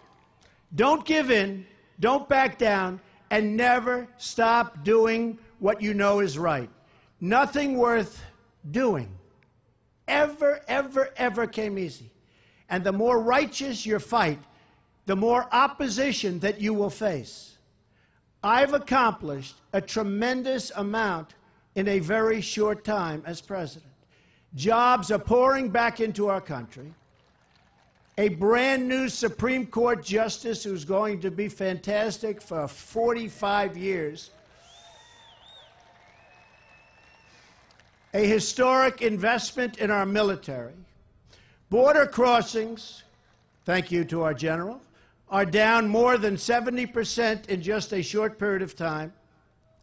Don't give in, don't back down, and never stop doing what you know is right. Nothing worth doing ever, ever, ever came easy. And the more righteous your fight, the more opposition that you will face. I've accomplished a tremendous amount in a very short time as president. Jobs are pouring back into our country. A brand new Supreme Court justice who's going to be fantastic for 45 years. A historic investment in our military. Border crossings, thank you to our general, are down more than 70% in just a short period of time.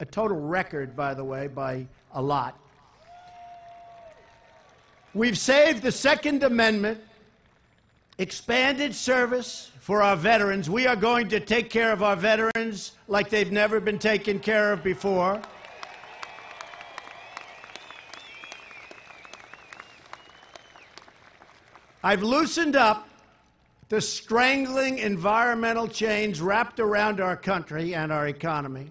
A total record, by the way, by a lot. We've saved the Second Amendment, expanded service for our veterans. We are going to take care of our veterans like they've never been taken care of before. I've loosened up the strangling environmental chains wrapped around our country and our economy.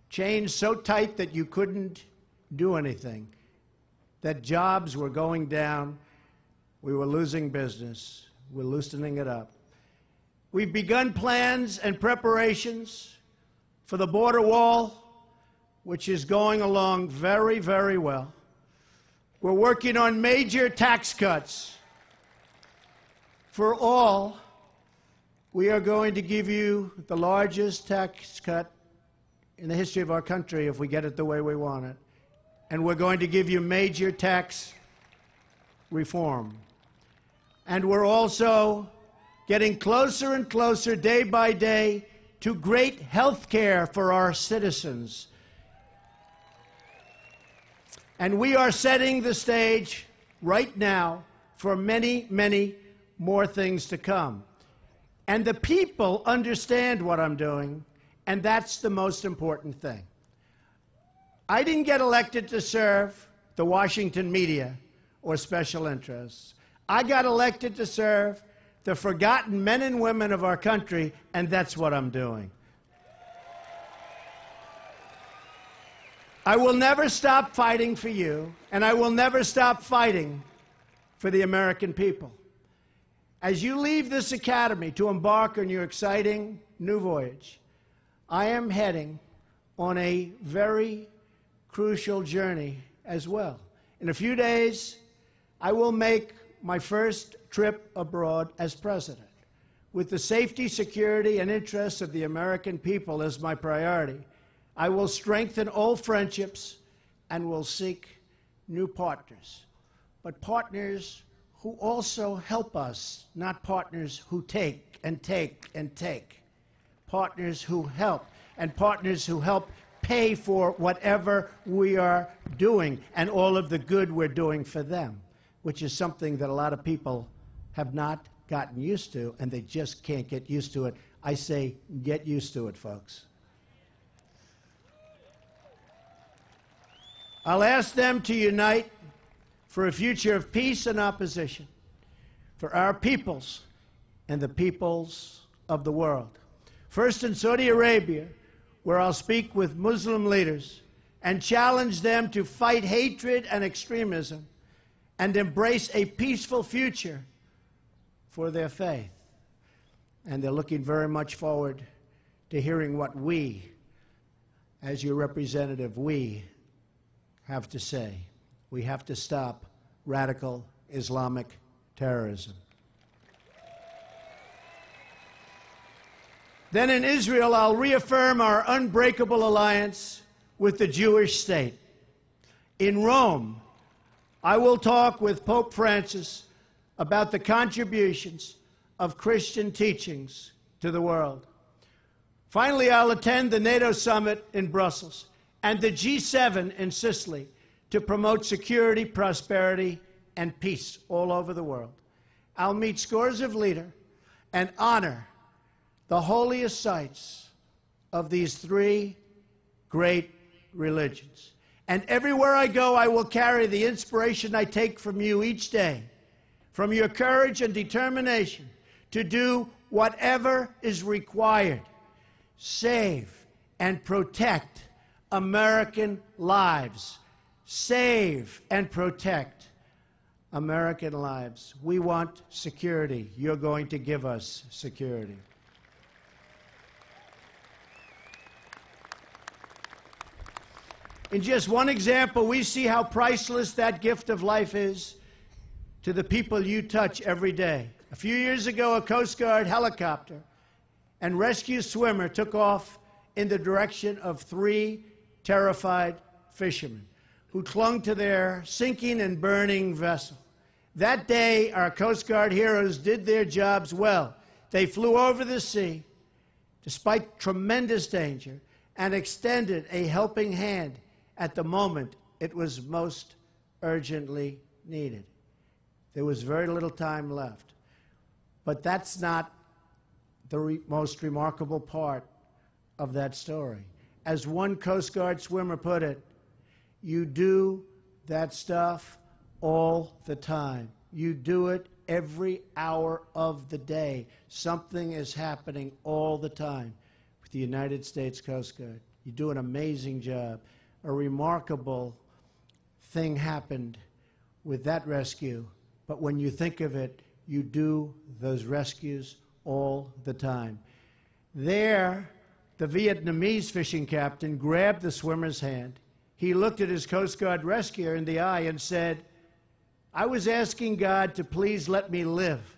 Chains so tight that you couldn't do anything, that jobs were going down, we were losing business, we're loosening it up. We've begun plans and preparations for the border wall, which is going along very, very well. We're working on major tax cuts. For all, we are going to give you the largest tax cut in the history of our country if we get it the way we want it. And we're going to give you major tax reform. And we're also getting closer and closer day by day to great health care for our citizens. And we are setting the stage right now for many, many more things to come. And the people understand what I'm doing, and that's the most important thing. I didn't get elected to serve the Washington media or special interests. I got elected to serve the forgotten men and women of our country, and that's what I'm doing. I will never stop fighting for you, and I will never stop fighting for the American people. As you leave this academy to embark on your exciting new voyage. I am heading on a very crucial journey as well. In a few days, I will make my first trip abroad as president, with the safety, security, and interests of the American people as my priority. I will strengthen old friendships and will seek new partners, but partners who also help us, not partners who take and take and take. Partners who help, and partners who help pay for whatever we are doing and all of the good we're doing for them, which is something that a lot of people have not gotten used to, and they just can't get used to it. I say, get used to it, folks. I'll ask them to unite for a future of peace and opposition, for our peoples and the peoples of the world. First in Saudi Arabia, where I'll speak with Muslim leaders and challenge them to fight hatred and extremism and embrace a peaceful future for their faith. And they're looking very much forward to hearing what we, as your representative, we have to say. We have to stop radical Islamic terrorism. Then in Israel, I'll reaffirm our unbreakable alliance with the Jewish state. In Rome, I will talk with Pope Francis about the contributions of Christian teachings to the world. Finally, I'll attend the NATO summit in Brussels and the G7 in Sicily to promote security, prosperity, and peace all over the world. I'll meet scores of leaders and honor the holiest sites of these three great religions. And everywhere I go, I will carry the inspiration I take from you each day, from your courage and determination to do whatever is required. Save and protect American lives. Save and protect American lives. We want security. You're going to give us security. In just one example, we see how priceless that gift of life is to the people you touch every day. A few years ago, a Coast Guard helicopter and rescue swimmer took off in the direction of 3 terrified fishermen who clung to their sinking and burning vessel. That day, our Coast Guard heroes did their jobs well. They flew over the sea, despite tremendous danger, and extended a helping hand at the moment it was most urgently needed. There was very little time left. But that's not the most remarkable part of that story. As one Coast Guard swimmer put it, you do that stuff all the time. You do it every hour of the day. Something is happening all the time with the United States Coast Guard. You do an amazing job. A remarkable thing happened with that rescue, but when you think of it, you do those rescues all the time. There, the Vietnamese fishing captain grabbed the swimmer's hand. He looked at his Coast Guard rescuer in the eye and said, "I was asking God to please let me live.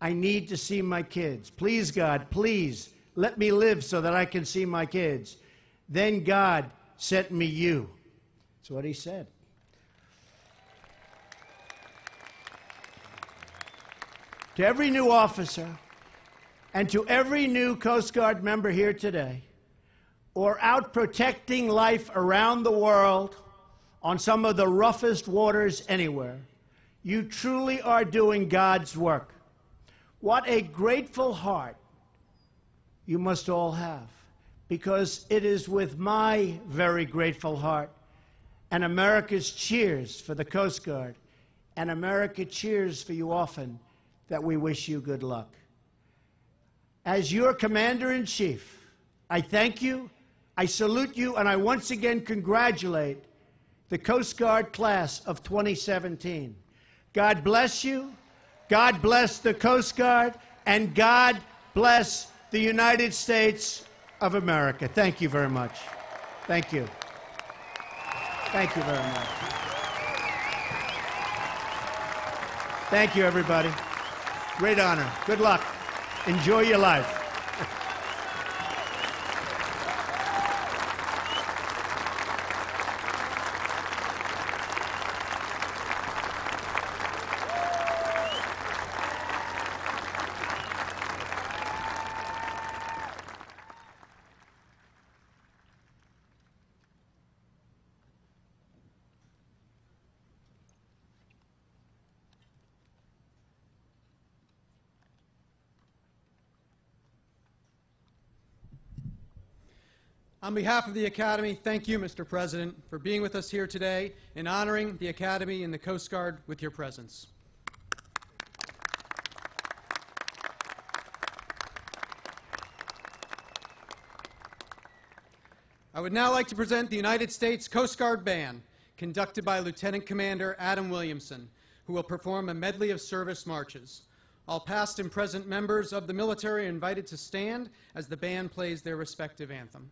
I need to see my kids. Please, God, please let me live so that I can see my kids. Then God sent me you." That's what he said. To every new officer and to every new Coast Guard member here today, or out protecting life around the world on some of the roughest waters anywhere, you truly are doing God's work. What a grateful heart you must all have, because it is with my very grateful heart and America's cheers for the Coast Guard and America cheers for you often that we wish you good luck. As your Commander-in-Chief, I thank you, I salute you, and I once again congratulate the Coast Guard class of 2017. God bless you, God bless the Coast Guard, and God bless the United States of America. Thank you very much. Thank you. Thank you very much. Thank you, everybody. Great honor. Good luck. Enjoy your life. On behalf of the Academy, thank you, Mr. President, for being with us here today and honoring the Academy and the Coast Guard with your presence. I would now like to present the United States Coast Guard Band, conducted by Lieutenant Commander Adam Williamson, who will perform a medley of service marches. All past and present members of the military are invited to stand as the band plays their respective anthem.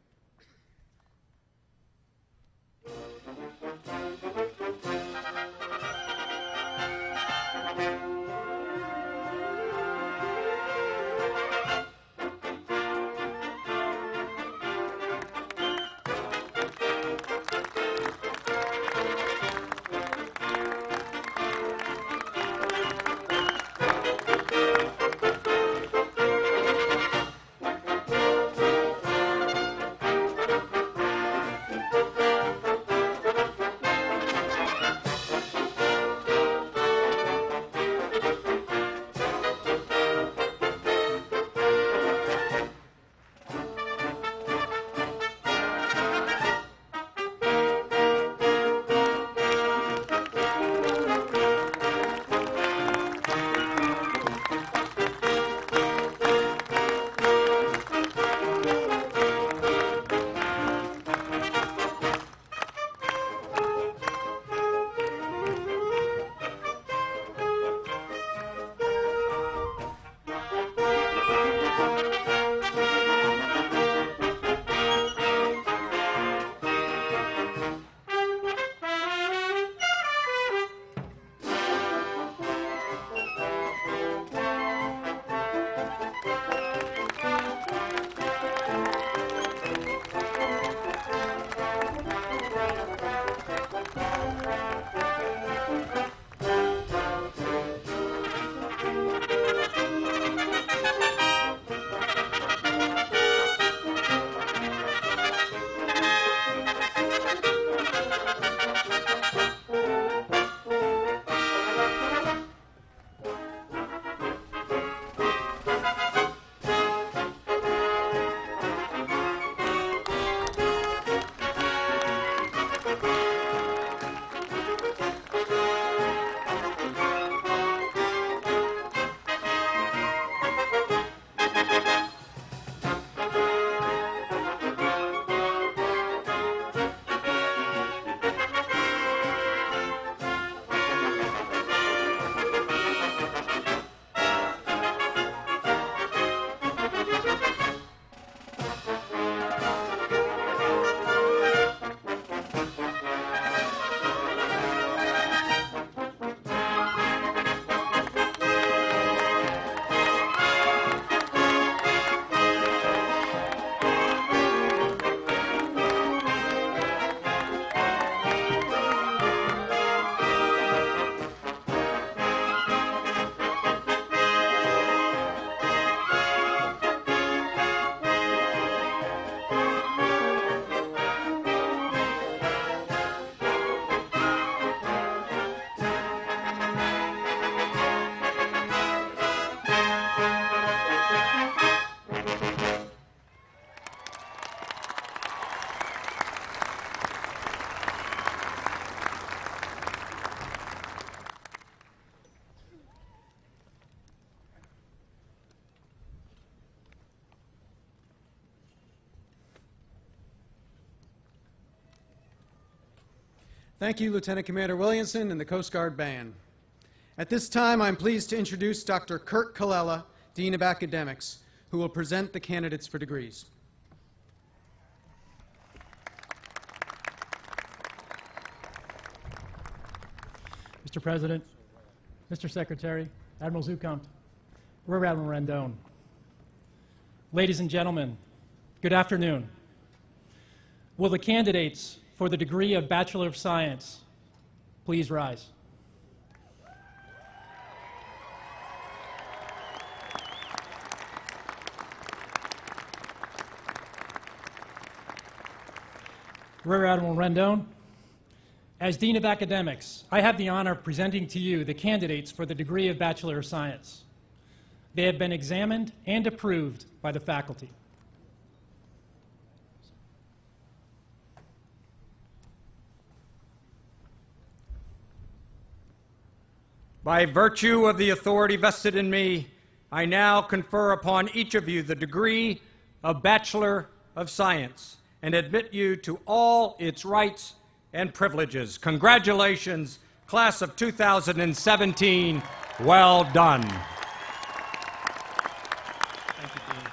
Thank you, Lieutenant Commander Williamson and the Coast Guard Band. At this time, I'm pleased to introduce Dr. Kurt Colella, Dean of Academics, who will present the candidates for degrees. Mr. President, Mr. Secretary, Admiral Zukunft, Rear Admiral Rendon. Ladies and gentlemen, good afternoon. Will the candidates for the degree of Bachelor of Science please rise? Rear Admiral Rendon, as Dean of Academics, I have the honor of presenting to you the candidates for the degree of Bachelor of Science. They have been examined and approved by the faculty. By virtue of the authority vested in me, I now confer upon each of you the degree of Bachelor of Science and admit you to all its rights and privileges. Congratulations, class of 2017. Well done. Thank you, Dean.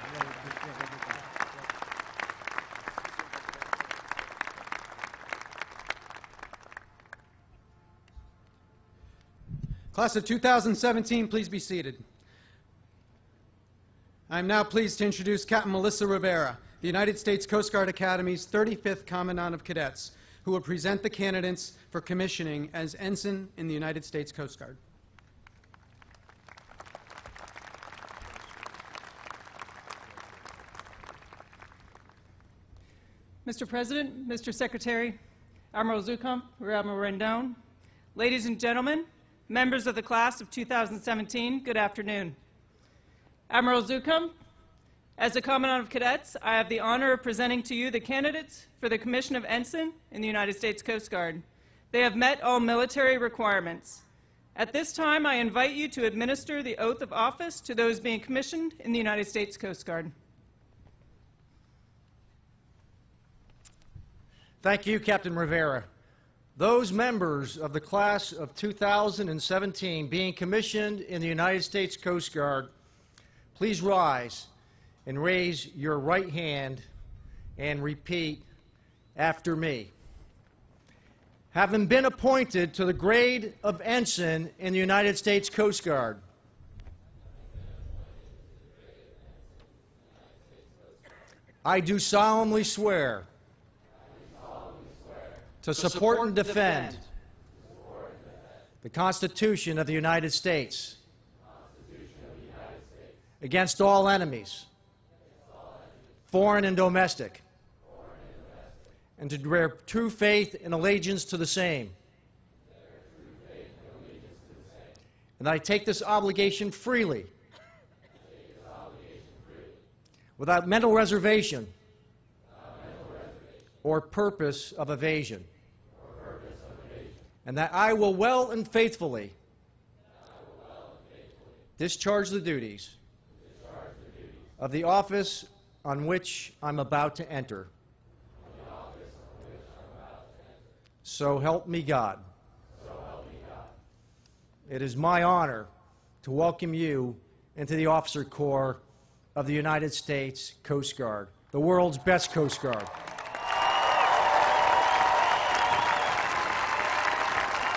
Class of 2017, please be seated. I am now pleased to introduce Captain Melissa Rivera, the United States Coast Guard Academy's 35th Commandant of Cadets, who will present the candidates for commissioning as ensign in the United States Coast Guard. Mr. President, Mr. Secretary, Admiral Zukunft, Rear Admiral Rendon, ladies and gentlemen, members of the class of 2017, good afternoon. Admiral Zukunft, as the Commandant of Cadets, I have the honor of presenting to you the candidates for the commission of ensign in the United States Coast Guard. They have met all military requirements. At this time, I invite you to administer the oath of office to those being commissioned in the United States Coast Guard. Thank you, Captain Rivera. Those members of the class of 2017 being commissioned in the United States Coast Guard, please rise and raise your right hand and repeat after me. Having been appointed to the grade of ensign in the United States Coast Guard, I do solemnly swear to support and defend the Constitution of the United States against all enemies, foreign and domestic, and to bear true faith and allegiance to the same. And I take this obligation freely, without mental reservation or purpose of evasion, and that I will well and faithfully discharge the duties of the office on which I'm about to enter. So help me God. It is my honor to welcome you into the Officer Corps of the United States Coast Guard, the world's best Coast Guard.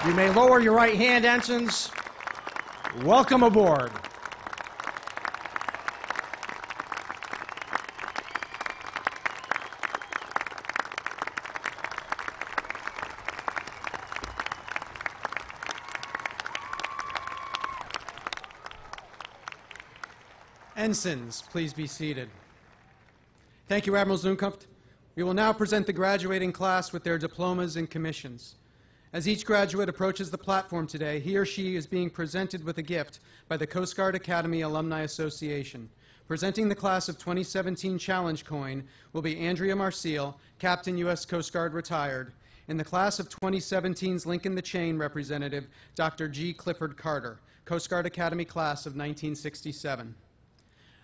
You may lower your right hand, ensigns. Welcome aboard. Ensigns, please be seated. Thank you, Admiral Zukunft. We will now present the graduating class with their diplomas and commissions. As each graduate approaches the platform today, he or she is being presented with a gift by the Coast Guard Academy Alumni Association. Presenting the class of 2017 Challenge Coin will be Andrea Marcille, Captain U.S. Coast Guard retired, and the class of 2017's Lincoln the Chain representative, Dr. G. Clifford Carter, Coast Guard Academy class of 1967.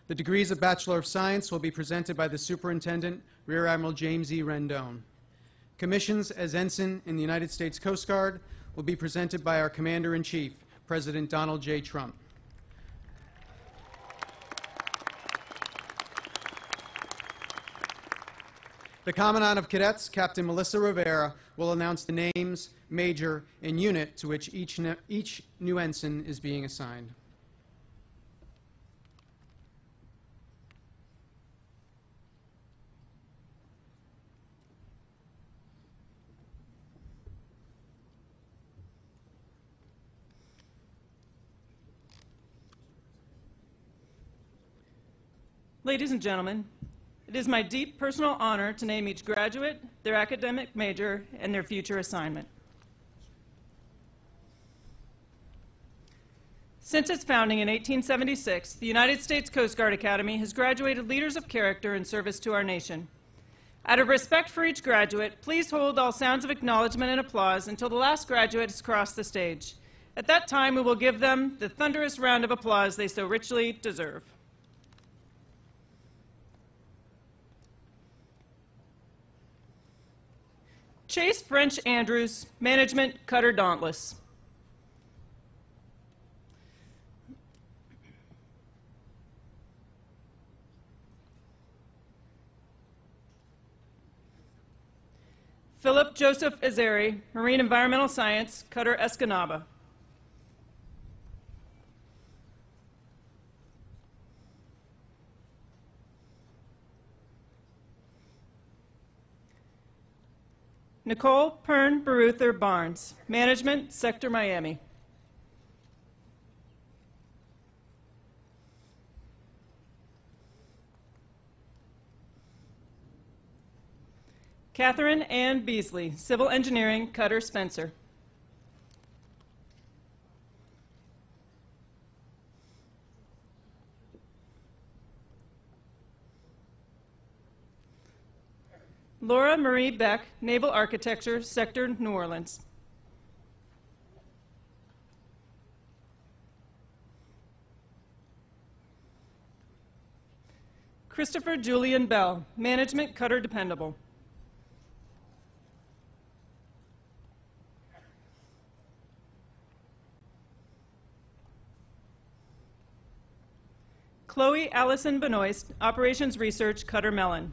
The degrees of Bachelor of Science will be presented by the Superintendent, Rear Admiral James E. Rendon. Commissions as ensign in the United States Coast Guard will be presented by our Commander-in-Chief, President Donald J. Trump. The Commandant of Cadets, Captain Melissa Rivera, will announce the names, major, and unit to which each new ensign is being assigned. Ladies and gentlemen, it is my deep personal honor to name each graduate, their academic major, and their future assignment. Since its founding in 1876, the United States Coast Guard Academy has graduated leaders of character in service to our nation. Out of respect for each graduate, please hold all sounds of acknowledgement and applause until the last graduate has crossed the stage. At that time, we will give them the thunderous round of applause they so richly deserve. Chase French Andrews, Management, Cutter Dauntless. Philip Joseph Azeri, Marine Environmental Science, Cutter Escanaba. Nicole Pern Baruther Barnes, Management, Sector Miami. Catherine Ann Beasley, Civil Engineering, Cutter Spencer. Laura Marie Beck, Naval Architecture, Sector New Orleans. Christopher Julian Bell, Management, Cutter Dependable. Chloe Allison Benoist, Operations Research, Cutter Mellon.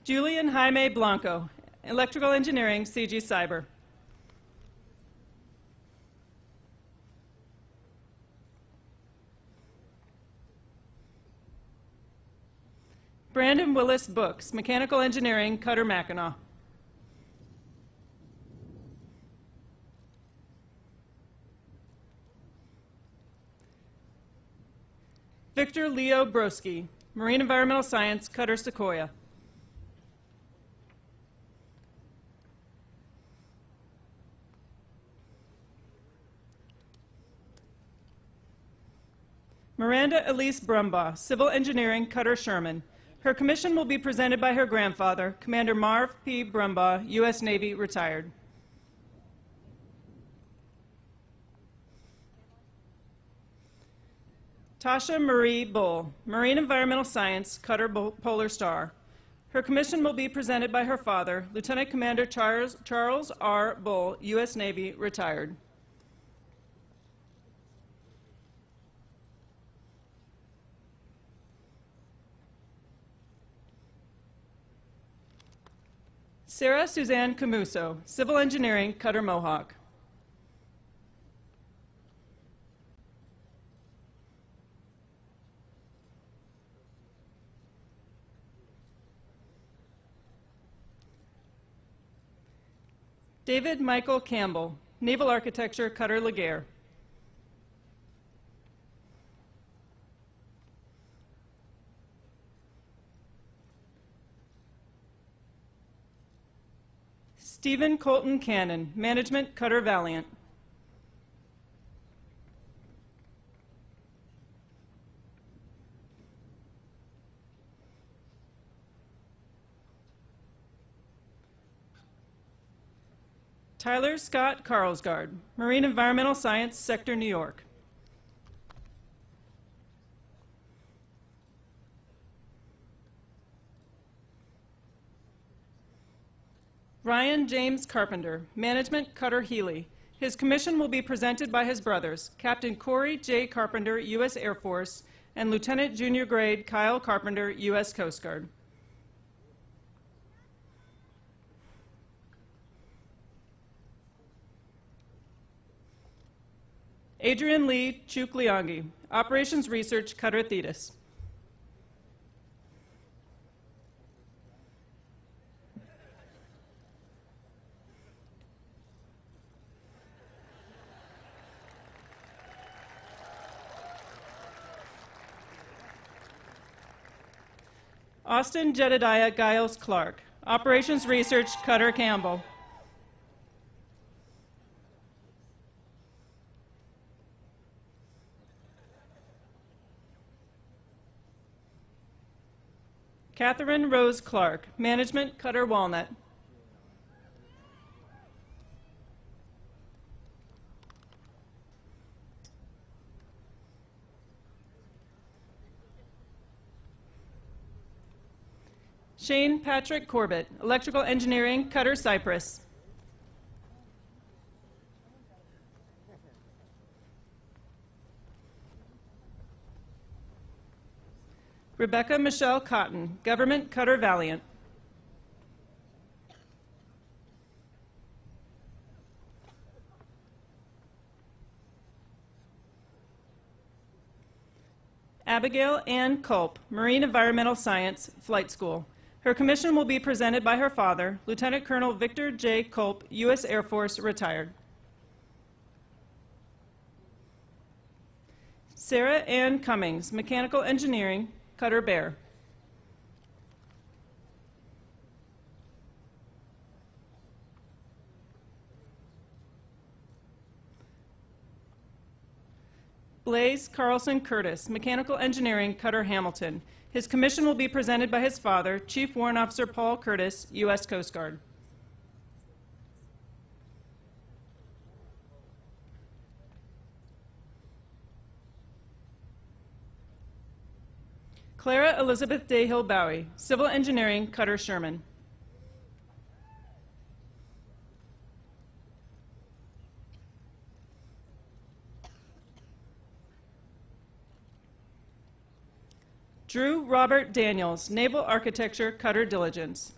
Julian Jaime Blanco, Electrical Engineering, CG Cyber. Brandon Willis Books, Mechanical Engineering, Cutter Mackinac. Victor Leo Broski, Marine Environmental Science, Cutter Sequoia. Miranda Elise Brumbaugh, Civil Engineering, Cutter Sherman. Her commission will be presented by her grandfather, Commander Marv P. Brumbaugh, U.S. Navy, retired. Tasha Marie Bull, Marine Environmental Science, Cutter Polar Star. Her commission will be presented by her father, Lieutenant Commander Charles R. Bull, U.S. Navy, retired. Sarah Suzanne Camuso, Civil Engineering, Cutter Mohawk. David Michael Campbell, Naval Architecture, Cutter Laguerre. Stephen Colton Cannon, Management, Cutter Valiant. Tyler Scott Carlsgard, Marine Environmental Science, Sector New York. Ryan James Carpenter, Management, Cutter Healy. His commission will be presented by his brothers, Captain Corey J. Carpenter, U.S. Air Force, and Lieutenant Junior Grade Kyle Carpenter, U.S. Coast Guard. Adrian Lee Chukliangi, Operations Research, Qatar Thetis. Austin Jedediah Giles Clark, Operations Research, Cutter Campbell. Catherine Rose Clark, Management, Cutter Walnut. Shane Patrick Corbett, Electrical Engineering, Cutter Cypress. Rebecca Michelle Cotton, Government, Cutter Valiant. Abigail Ann Culp, Marine Environmental Science, Flight School. Her commission will be presented by her father, Lieutenant Colonel Victor J. Culp, U.S. Air Force, retired. Sarah Ann Cummings, Mechanical Engineering, Cutter Bear. Blaze Carlson Curtis, Mechanical Engineering, Cutter Hamilton. His commission will be presented by his father, Chief Warrant Officer Paul Curtis, U.S. Coast Guard. Clara Elizabeth Dayhill Bowie, Civil Engineering, Cutter Sherman. Drew Robert Daniels, Naval Architecture, Cutter Diligence.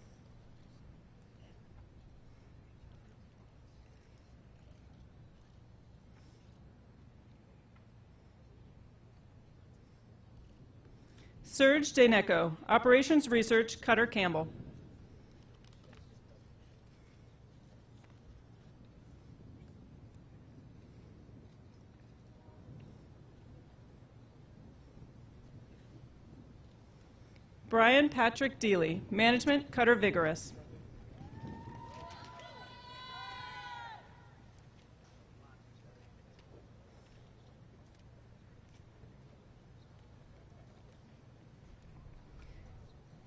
Serge Daneco, Operations Research, Cutter Campbell. Brian Patrick Deely, Management, Cutter Vigorous.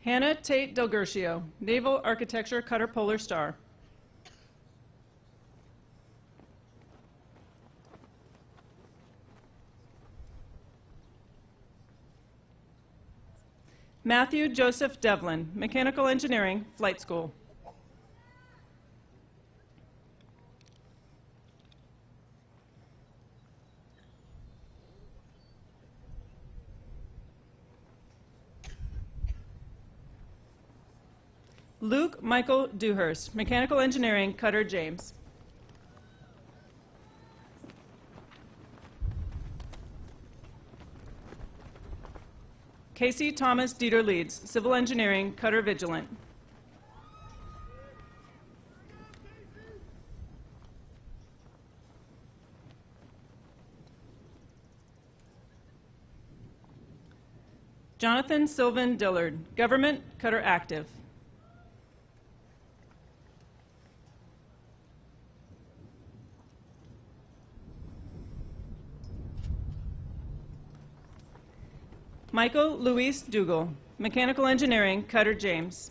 Hannah Tate Del Gercio, Naval Architecture, Cutter Polar Star. Matthew Joseph Devlin, Mechanical Engineering, Flight School. Luke Michael Dewhurst, Mechanical Engineering, Cutter James. Casey Thomas Dieter Leeds, Civil Engineering, Cutter Vigilant. Jonathan Sylvan Dillard, Government, Cutter Active. Michael Luis Dougal, Mechanical Engineering, Cutter James.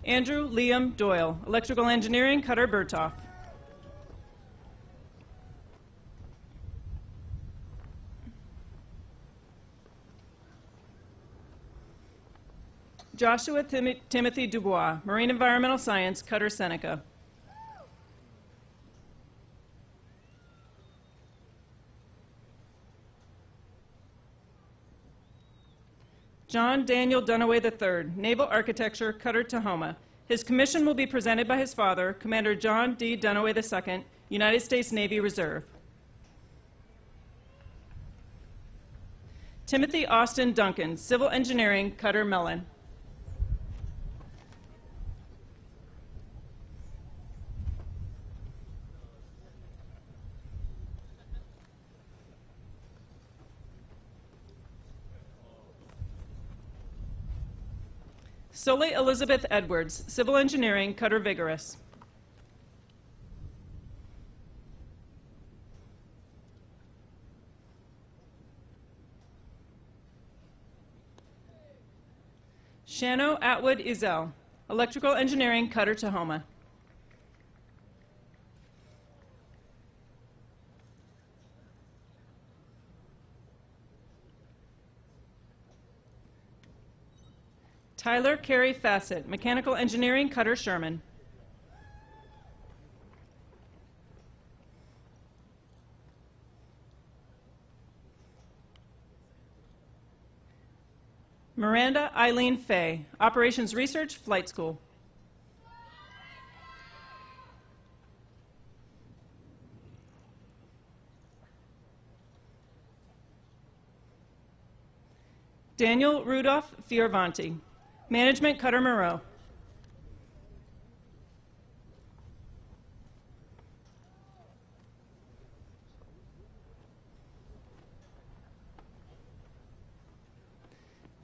Andrew Liam Doyle, Electrical Engineering, Cutter Berthoff. Joshua Timothy Dubois, Marine Environmental Science, Cutter Seneca. John Daniel Dunaway III, Naval Architecture, Cutter Tahoma. His commission will be presented by his father, Commander John D. Dunaway II, United States Navy Reserve. Timothy Austin Duncan, Civil Engineering, Cutter Mellon. Sully Elizabeth Edwards, Civil Engineering, Cutter Vigorous. Shano Atwood Ezel, Electrical Engineering, Cutter Tahoma. Tyler Carey Fassett, Mechanical Engineering, Cutter Sherman. Miranda Eileen Fay, Operations Research, Flight School. Daniel Rudolph Fioravanti, Management, Cutter Moreau.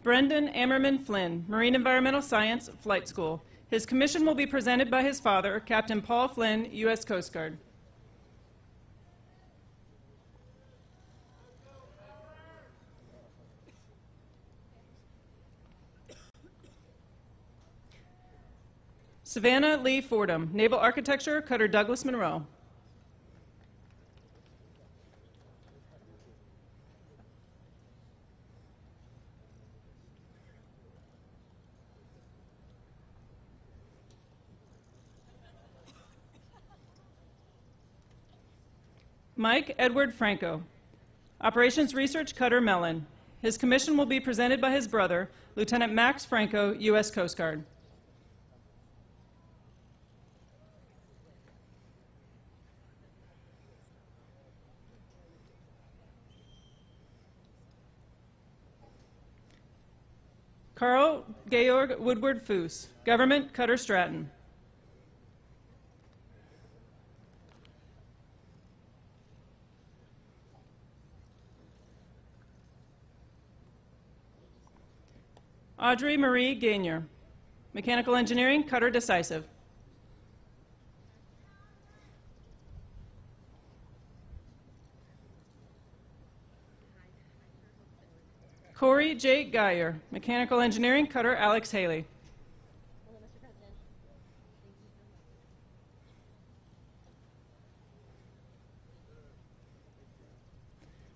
Brendan Ammerman Flynn, Marine Environmental Science, Flight School. His commission will be presented by his father, Captain Paul Flynn, U.S. Coast Guard. Savannah Lee Fordham, Naval Architecture, Cutter Douglas Monroe. Mike Edward Franco, Operations Research, Cutter Mellon. His commission will be presented by his brother, Lieutenant Max Franco, U.S. Coast Guard. Carl Georg Woodward Foos, Government, Cutter Stratton. Audrey Marie Gainier, Mechanical Engineering, Cutter Decisive. Corey J. Geyer, Mechanical Engineering, Cutter Alex Haley. Hello, Mr. President.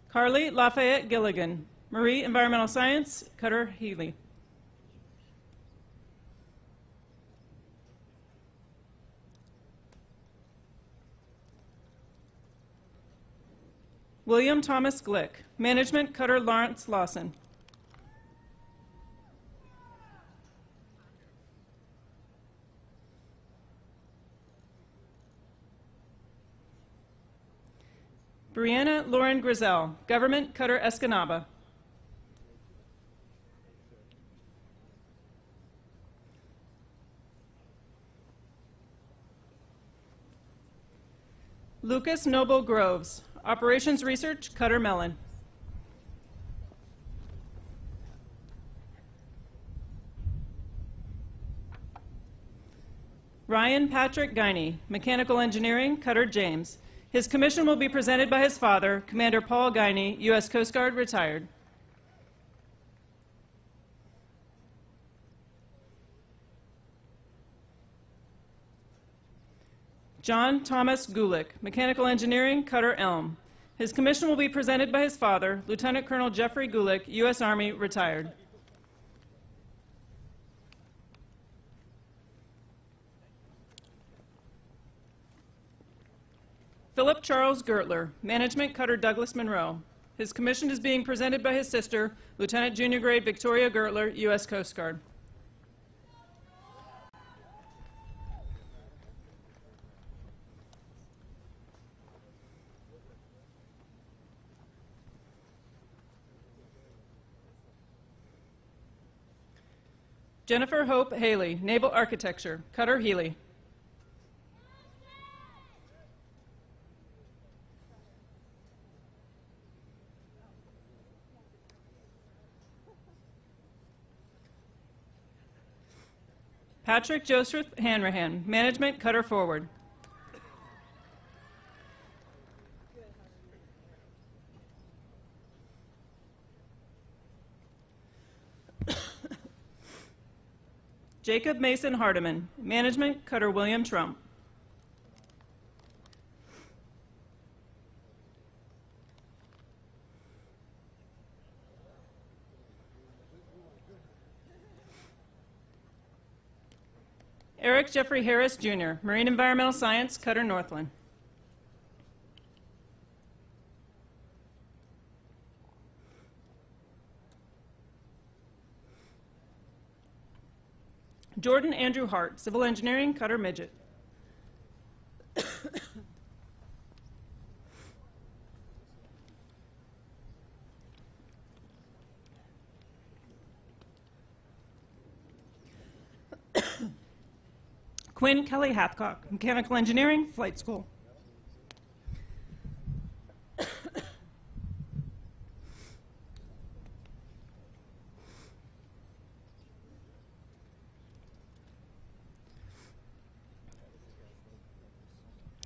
Carly Lafayette Gilligan, Marine Environmental Science, Cutter Healy. William Thomas Glick, Management, Cutter Lawrence Lawson. Brianna Lauren Grizel, Government, Cutter Escanaba. Lucas Noble Groves, Operations Research, Cutter Mellon. Ryan Patrick Guiney, Mechanical Engineering, Cutter James. His commission will be presented by his father, Commander Paul Guiney, U.S. Coast Guard, retired. John Thomas Gulick, Mechanical Engineering, Cutter Elm. His commission will be presented by his father, Lieutenant Colonel Jeffrey Gulick, U.S. Army, retired. Philip Charles Gertler, Management Cutter Douglas Monroe. His commission is being presented by his sister, Lieutenant Junior Grade Victoria Gertler, U.S. Coast Guard. Jennifer Hope Haley, Naval Architecture, Cutter Healy. Patrick Joseph Hanrahan, Management Cutter Forward. Jacob Mason Hardiman, Management Cutter William Trump. Eric Jeffrey Harris, Jr., Marine Environmental Science, Cutter Northland. Jordan Andrew Hart, Civil Engineering, Cutter Midget. Quinn Kelly Hathcock, Mechanical Engineering, Flight School.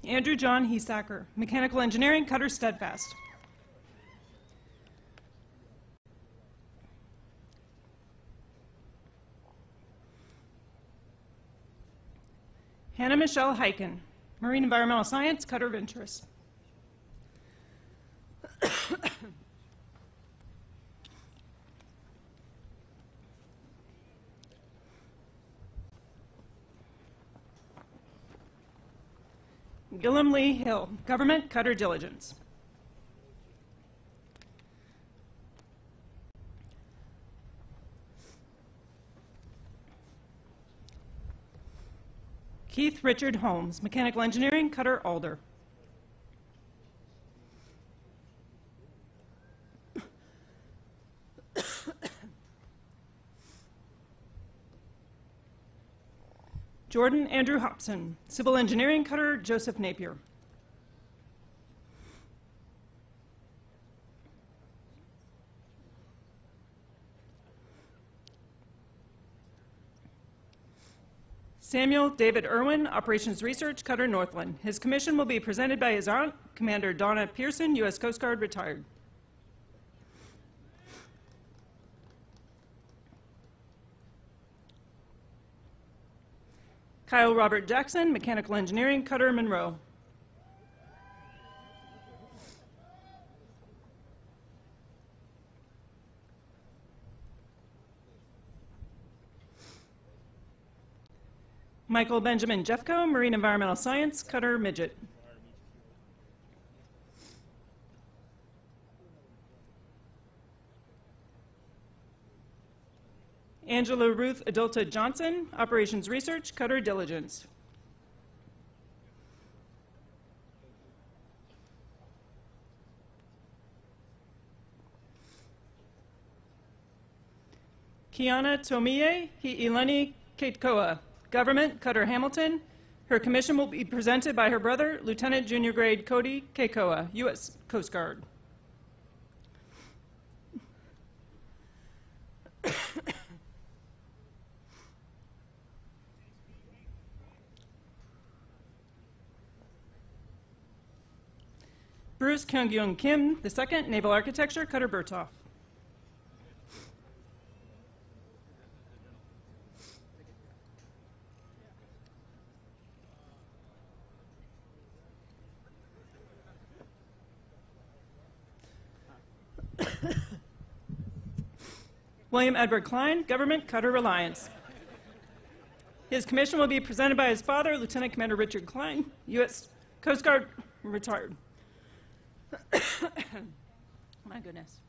Andrew John Heesacker, Mechanical Engineering, Cutter Steadfast. Hannah Michelle Heiken, Marine Environmental Science, Cutter Venturous. Gillum Lee Hill, Government, Cutter Diligence. Keith Richard Holmes, Mechanical Engineering, Cutter Alder. Jordan Andrew Hobson, Civil Engineering, Cutter Joseph Napier. Samuel David Irwin, Operations Research, Cutter Northland. His commission will be presented by his aunt, Commander Donna Pearson, U.S. Coast Guard, retired. Kyle Robert Jackson, Mechanical Engineering, Cutter Monroe. Michael Benjamin Jeffco, Marine Environmental Science, Cutter Midget. Angela Ruth Adulta Johnson, Operations Research, Cutter Diligence. Kiana Tomie Hi'ilani Katekoa, Government, Cutter Hamilton. Her commission will be presented by her brother, Lieutenant Junior Grade Cody Keikoa, U.S. Coast Guard. Bruce Kyung-Young Kim, II, Naval Architecture, Cutter Berthoff. William Edward Klein, Government, Cutter Reliance. His commission will be presented by his father, Lieutenant Commander Richard Klein, U.S. Coast Guard retired. My goodness.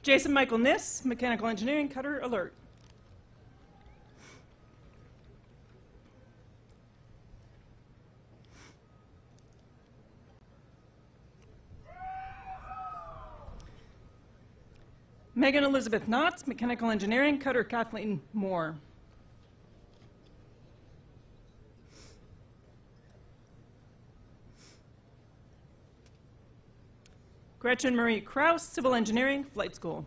Jason Michael Niss, mechanical engineering, cutter, alert. Megan Elizabeth Knotts, mechanical engineering, cutter, Kathleen Moore. Gretchen Marie Kraus, civil engineering, flight school.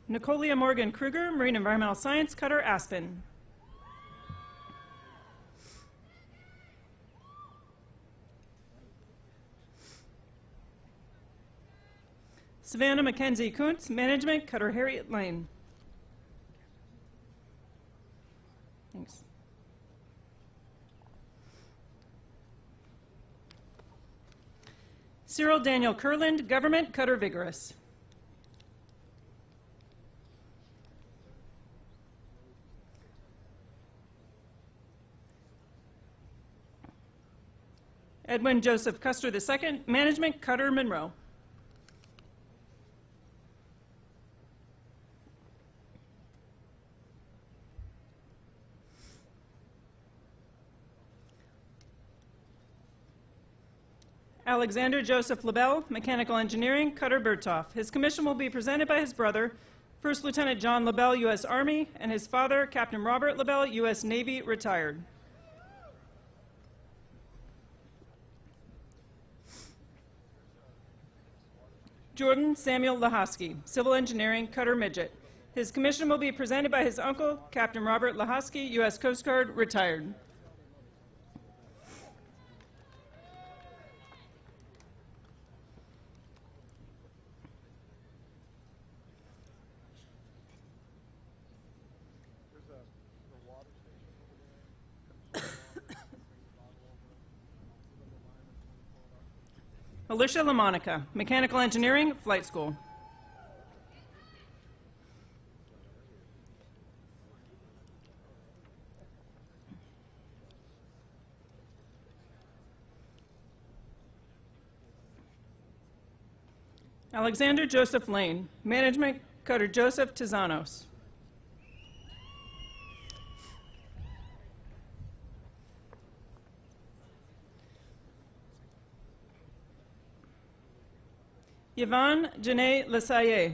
Nicolia Morgan Kruger, marine environmental science, cutter, Aspen. Savannah Mackenzie Kuntz, management, cutter, Harriet Lane. Thanks. Cyril Daniel Kurland, government, cutter, Vigorous. Edwin Joseph Custer II, management, cutter, Monroe. Alexander Joseph LaBelle, mechanical engineering, cutter, Berthoff. His commission will be presented by his brother, First Lieutenant John LaBelle, U.S. Army, and his father, Captain Robert LaBelle, U.S. Navy, retired. Jordan Samuel Lahosky, civil engineering, cutter, Midget. His commission will be presented by his uncle, Captain Robert Lahosky, U.S. Coast Guard, retired. Alicia LaMonica, mechanical engineering, flight school. Alexander Joseph Lane, management, cutter, Joseph Tizanos. Yvonne Janae Lesaye,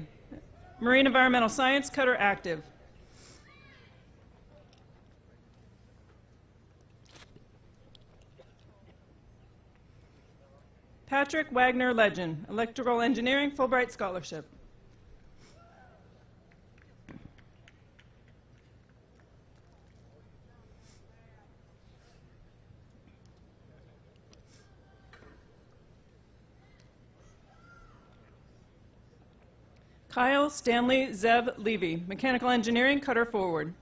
marine environmental science, cutter, Active. Patrick Wagner Legend, electrical engineering, Fulbright scholarship. Kyle Stanley Zev Levy, mechanical engineering, cutter, Forward.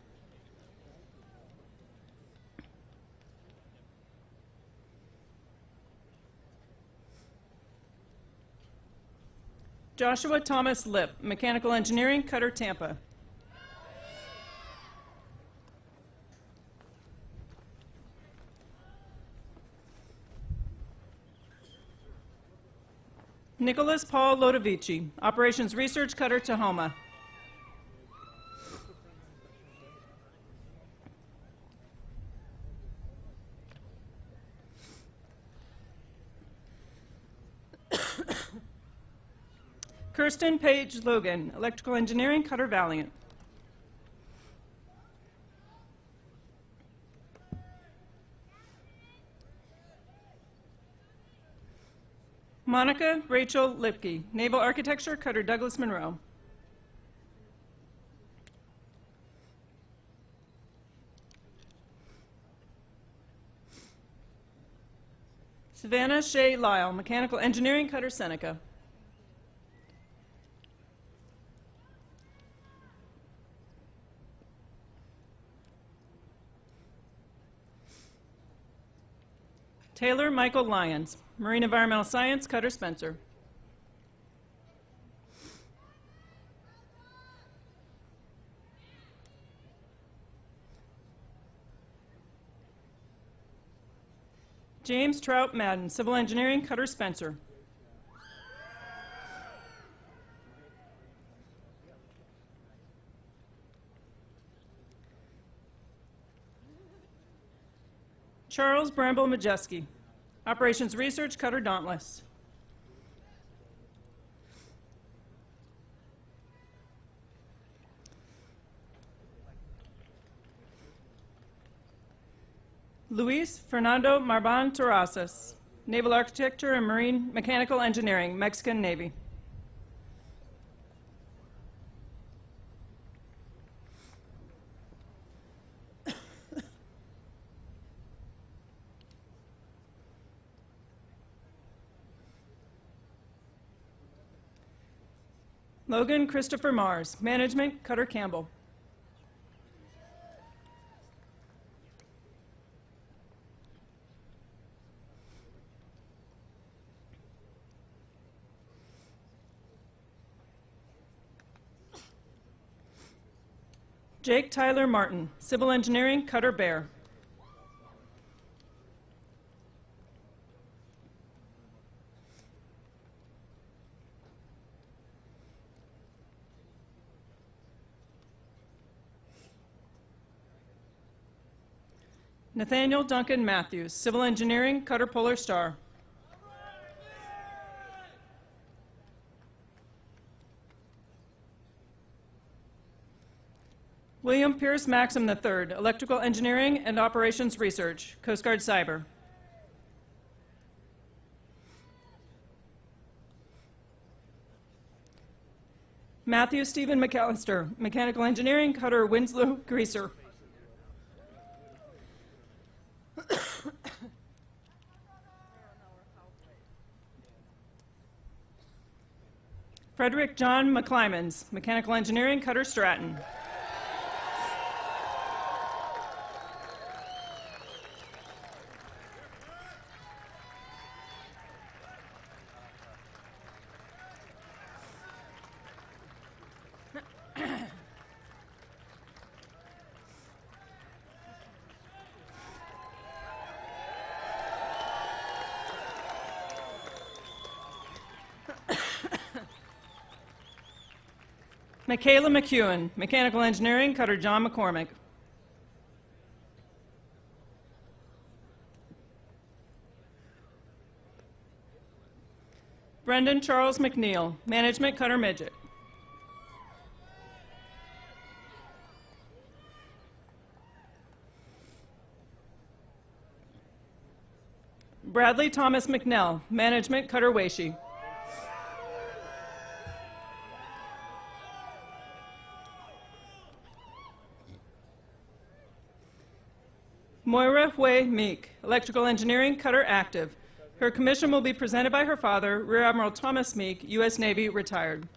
Joshua Thomas Lip, mechanical engineering, cutter, Tampa. Nicholas Paul Lodovici, operations research, cutter, Tahoma. Kirsten Page Logan, electrical engineering, cutter, Valiant. Monica Rachel Lipke, naval architecture, cutter, Douglas Monroe. Savannah Shea Lyle, mechanical engineering, cutter, Seneca. Taylor Michael Lyons, Marine Environmental Science, Cutter Spencer. James Trout Madden, Civil Engineering, Cutter Spencer. Charles Bramble Majeski, Operations Research, Cutter Dauntless. Luis Fernando Marban Terrazas, Naval Architecture and Marine Mechanical Engineering, Mexican Navy. Logan Christopher Mars, Management, Cutter Campbell. Jake Tyler Martin, Civil Engineering, Cutter Bear. Nathaniel Duncan Matthews, Civil Engineering, Cutter Polar Star. William Pierce Maxim III, Electrical Engineering and Operations Research, Coast Guard Cyber. Matthew Stephen McAllister, Mechanical Engineering, Cutter Winslow Greaser. Frederick John McClymans, Mechanical Engineering, Cutter Stratton. Michaela McEwen, Mechanical Engineering, Cutter John McCormick. Brendan Charles McNeil, Management, Cutter Midget. Bradley Thomas McNell, Management, Cutter Weishi. Moira Hui Meek, Electrical Engineering, Cutter Active. Her commission will be presented by her father, Rear Admiral Thomas Meek, U.S. Navy, retired.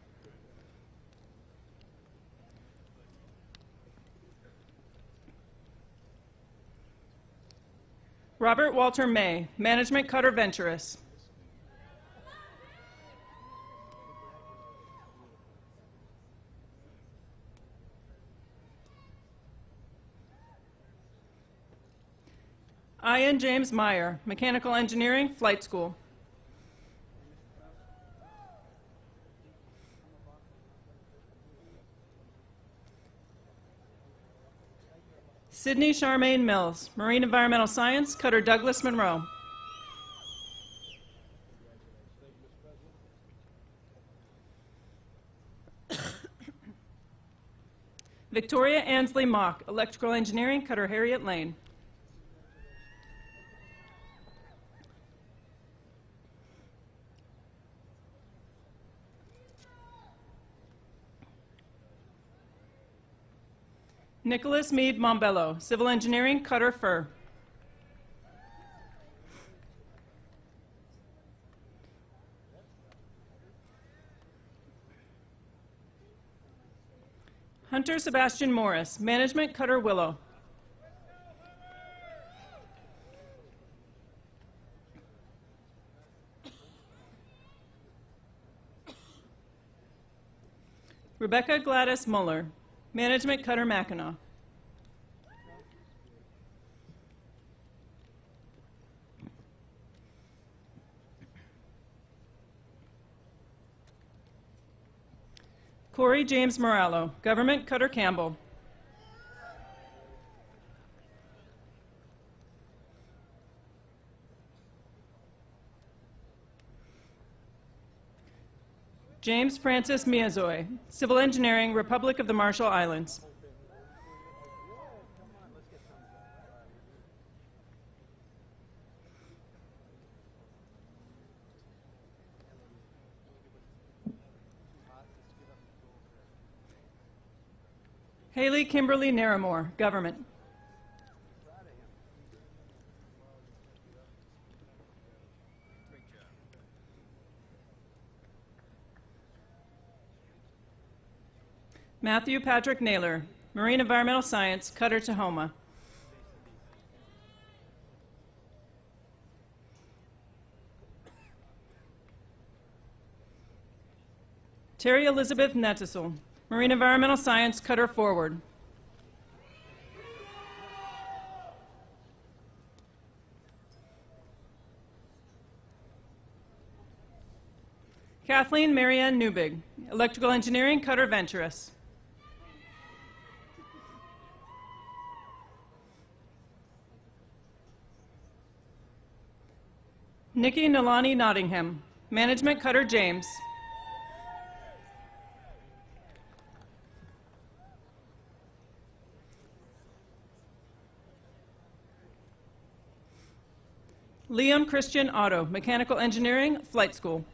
Robert Walter May, Management, Cutter Venturous. Ian James Meyer, Mechanical Engineering, Flight School. Sydney Charmaine Mills, Marine Environmental Science, Cutter Douglas Monroe. Victoria Ansley Mock, Electrical Engineering, Cutter Harriet Lane. Nicholas Meade Mombello, Civil Engineering, Cutter Fur. Hunter Sebastian Morris, Management, Cutter Willow. Rebecca Gladys Muller, Management Cutter Mackinac. Corey James Morallo, Government Cutter Campbell. James Francis Miazoy, Civil Engineering, Republic of the Marshall Islands. Haley Kimberly Naramore, Government. Matthew Patrick Naylor, Marine Environmental Science, Cutter Tahoma. Terry Elizabeth Nettisel, Marine Environmental Science, Cutter Forward. Kathleen Marianne Newbig, Electrical Engineering, Cutter Venturous. Nikki Nalani Nottingham, Management Cutter James. Liam Christian Otto, Mechanical Engineering, Flight School.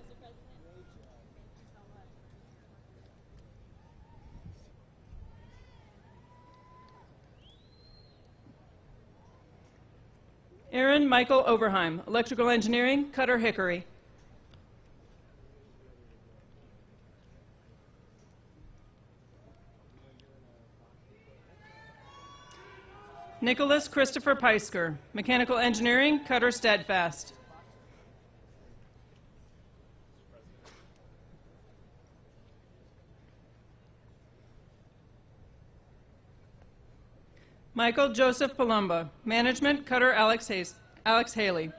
Aaron Michael Overheim, Electrical Engineering, Cutter Hickory. Nicholas Christopher Peisker, Mechanical Engineering, Cutter Steadfast. Michael Joseph Palumba, Management, Cutter Alex Haley.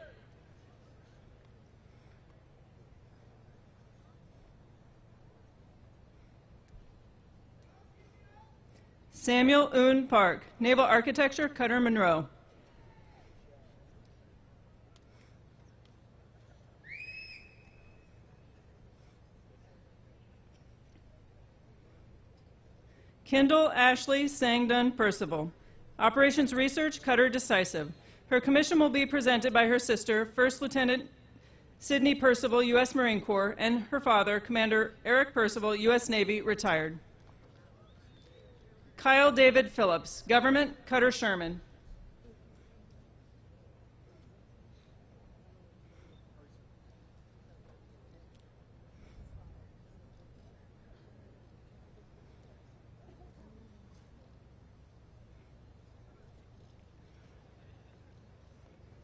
Samuel Oon Park, Naval Architecture, Cutter Monroe. Kendall Ashley Sangdon Percival, Operations Research, Cutter Decisive. Her commission will be presented by her sister, First Lieutenant Sidney Percival, U.S. Marine Corps, and her father, Commander Eric Percival, U.S. Navy, retired. Kyle David Phillips, Government, Cutter Sherman.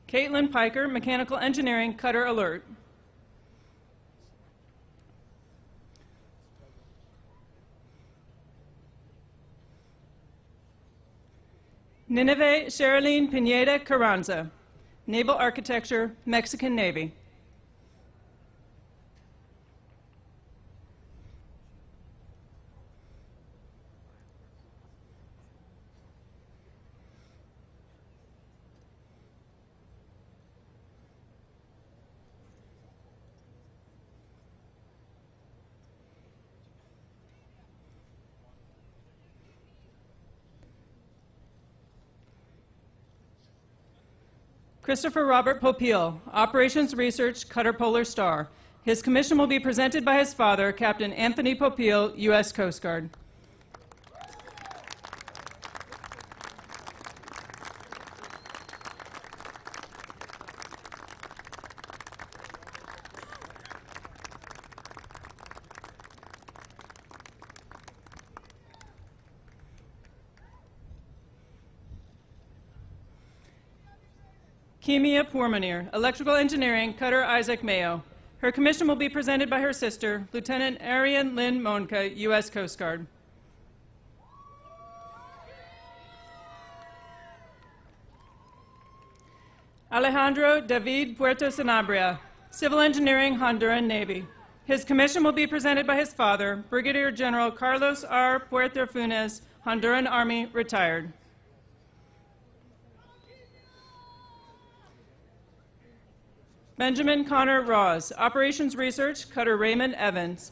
Caitlin Piker, Mechanical Engineering, Cutter Alert. Nineveh Sherilyn Pineda Carranza, Naval Architecture, Mexican Navy. Christopher Robert Popeil, Operations Research, Cutter Polar Star. His commission will be presented by his father, Captain Anthony Popeil, U.S. Coast Guard. Kimia Pourmanier, Electrical Engineering, Cutter Isaac Mayo. Her commission will be presented by her sister, Lieutenant Arian Lynn Monca, U.S. Coast Guard. Alejandro David Puerto Sanabria, Civil Engineering, Honduran Navy. His commission will be presented by his father, Brigadier General Carlos R. Puerto Funes, Honduran Army, retired. Benjamin Connor Ross, Operations Research, Cutter Raymond Evans.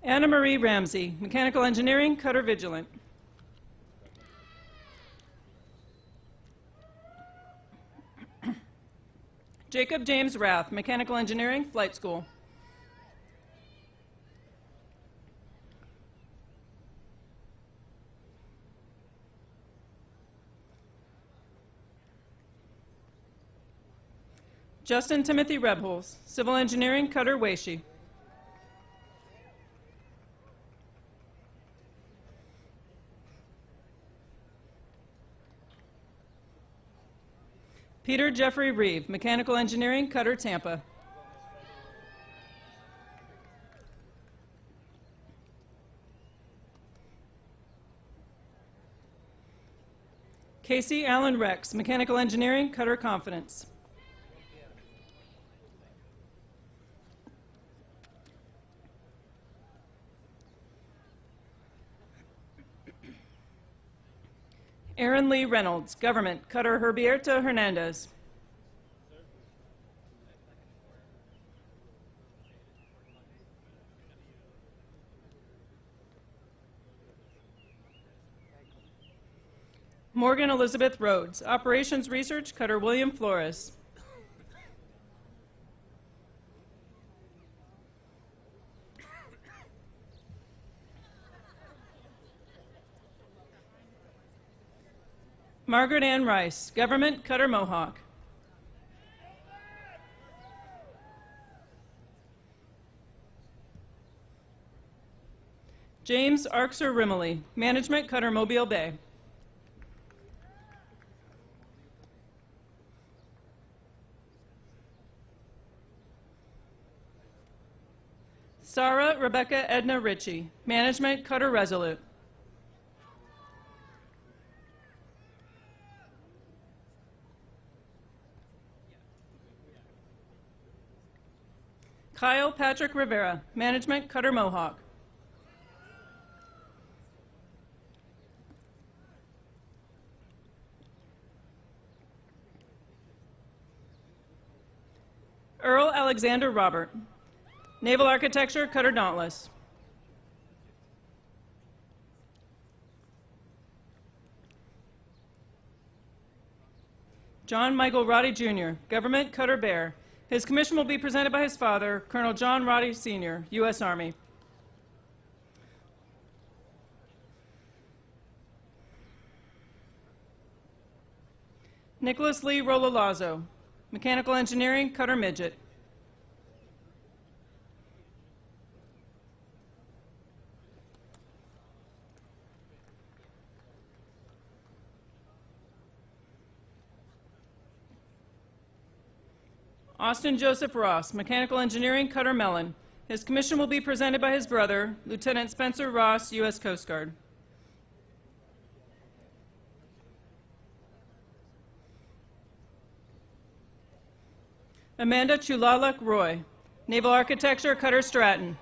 Anna Marie Ramsey, Mechanical Engineering, Cutter Vigilant. Jacob James Rath, Mechanical Engineering, Flight School. Justin Timothy Rebholz, Civil Engineering, Cutter Weishi. Peter Jeffrey Reeve, Mechanical Engineering, Cutter Tampa. Casey Allen Rex, Mechanical Engineering, Cutter Confidence. Aaron Lee Reynolds, Government, Cutter Herbierto Hernandez. Morgan Elizabeth Rhodes, Operations Research, Cutter William Flores. Margaret Ann Rice, Government, Cutter Mohawk. James Arxer Rimley, Management, Cutter Mobile Bay. Sarah Rebecca Edna Ritchie, Management, Cutter Resolute. Kyle Patrick Rivera, Management, Cutter Mohawk. Earl Alexander Robert, Naval Architecture, Cutter Dauntless. John Michael Roddy Jr., Government, Cutter Bear. His commission will be presented by his father, Colonel John Roddy Sr., U.S. Army. Nicholas Lee Rololazzo, Mechanical Engineering, Cutter Midget. Austin Joseph Ross, Mechanical Engineering, Cutter Mellon. His commission will be presented by his brother, Lieutenant Spencer Ross, U.S. Coast Guard. Amanda Chulaluk Roy, Naval Architecture, Cutter Stratton.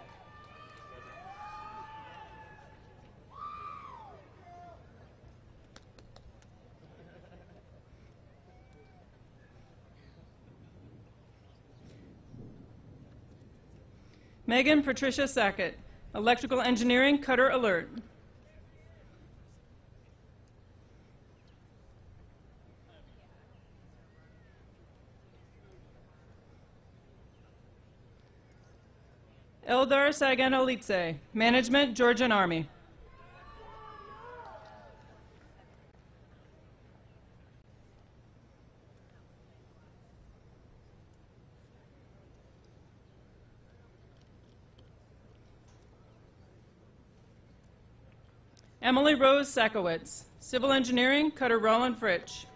Megan Patricia Sackett, Electrical Engineering, Cutter Alert. Eldar Saganolitse, Management, Georgian Army. Emily Rose Sakowitz, Civil Engineering, Cutter Roland Fritsch.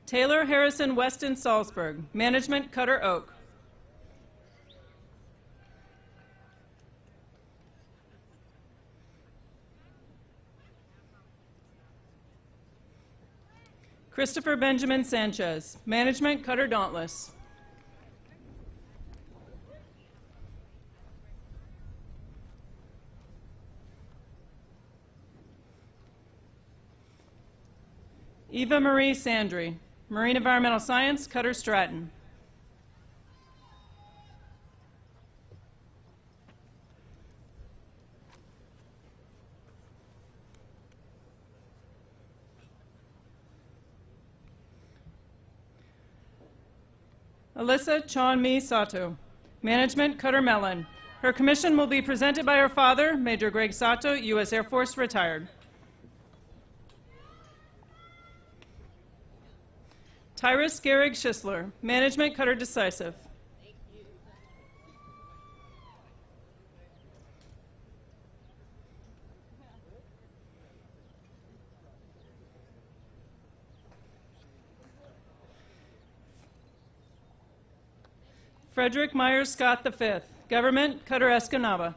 Taylor Harrison Weston Salzburg, Management, Cutter Oak. Christopher Benjamin Sanchez, Management, Cutter Dauntless. Eva Marie Sandry, Marine Environmental Science, Cutter Stratton. Alyssa Chonmi Sato, Management, Cutter Mellon. Her commission will be presented by her father, Major Greg Sato, U.S. Air Force, retired. Tyrus Gehrig Schisler, Management, Cutter Decisive. Frederick Myers Scott V, Government, Cutter Escanaba.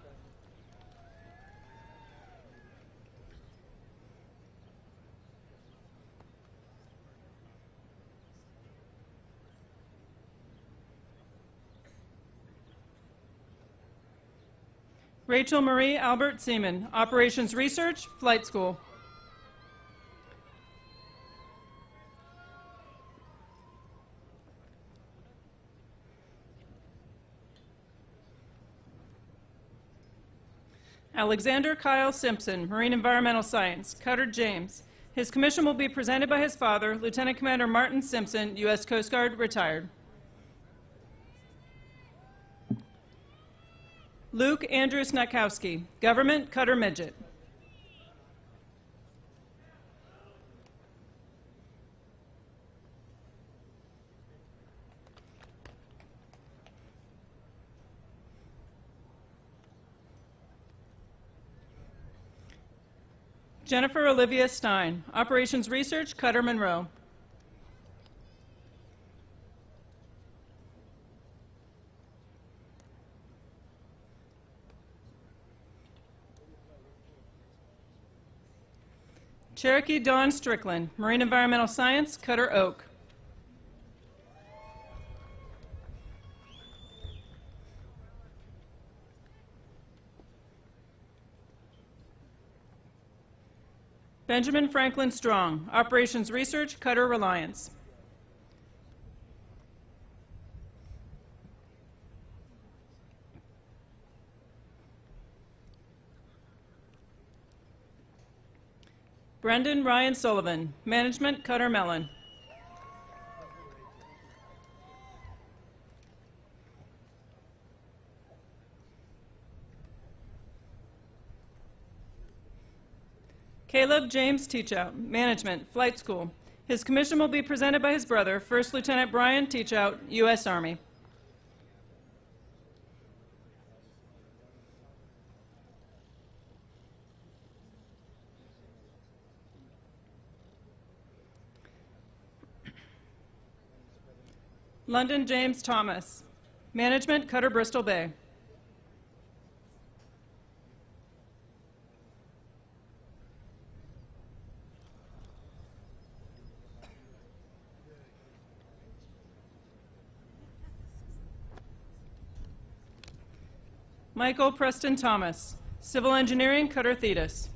Rachel Marie Albert Seaman, Operations Research, Flight School. Alexander Kyle Simpson, Marine Environmental Science, Cutter James. His commission will be presented by his father, Lieutenant Commander Martin Simpson, U.S. Coast Guard, retired. Luke Andrew Snakowski, Government, Cutter Midget. Jennifer Olivia Stein, Operations Research, Cutter Monroe. Cherokee Dawn Strickland, Marine Environmental Science, Cutter Oak. Benjamin Franklin Strong, Operations Research, Cutter Reliance. Brendan Ryan Sullivan, Management, Cutter Mellon. Caleb James Teachout, Management, Flight School. His commission will be presented by his brother, First Lieutenant Brian Teachout, U.S. Army. London James Thomas, Management, Cutter Bristol Bay. Michael Preston Thomas, Civil Engineering, Cutter Thetis.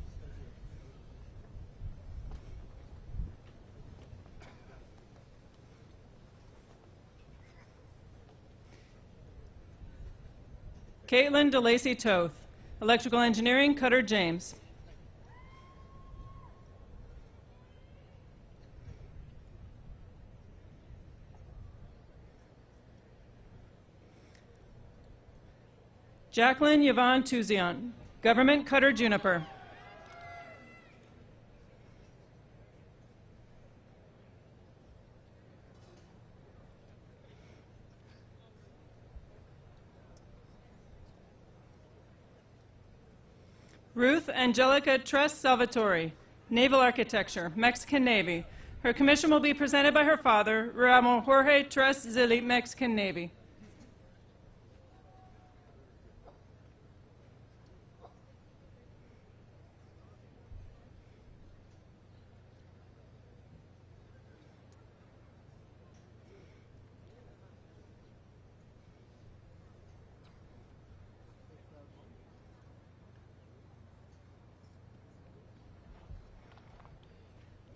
Caitlin DeLacy Toth, Electrical Engineering, Cutter James. Jacqueline Yvonne Touziant, Government, Cutter Juniper. Ruth Angelica Tres Salvatore, Naval Architecture, Mexican Navy. Her commission will be presented by her father, Rear Admiral Jorge Tres Zilli, Mexican Navy.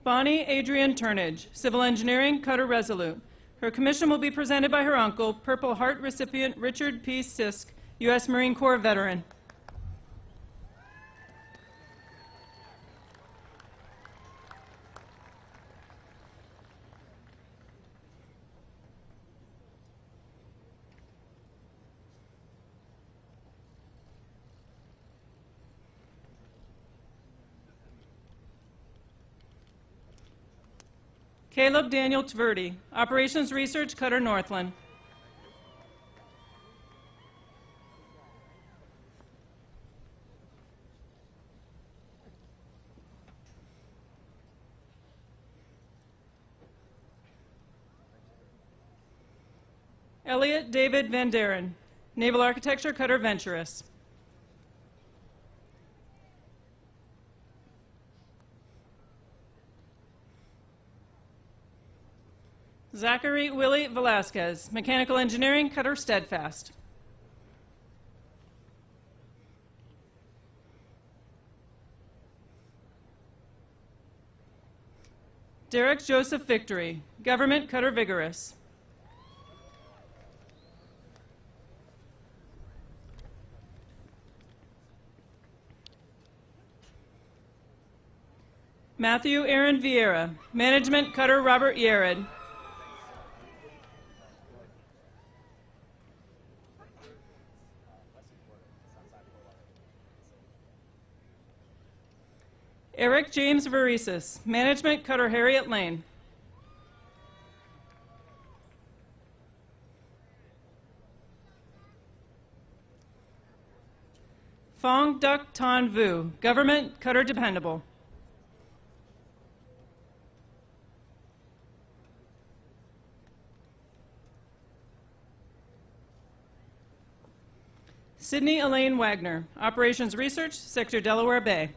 Bonnie Adrian Turnage, Civil Engineering, Cutter Resolute. Her commission will be presented by her uncle, Purple Heart recipient Richard P. Sisk, U.S. Marine Corps veteran. Caleb Daniel Tverdi, Operations Research, Cutter Northland. Elliot David Van Deren, Naval Architecture, Cutter Venturous. Zachary Willie Velasquez, Mechanical Engineering, Cutter Steadfast. Derek Joseph Victory, Government, Cutter Vigorous. Matthew Aaron Vieira, Management, Cutter Robert Yared. Eric James Varisis, Management, Cutter Harriet Lane. Fong Duc Tan Vu, Government, Cutter Dependable. Sydney Elaine Wagner, Operations Research, Sector Delaware Bay.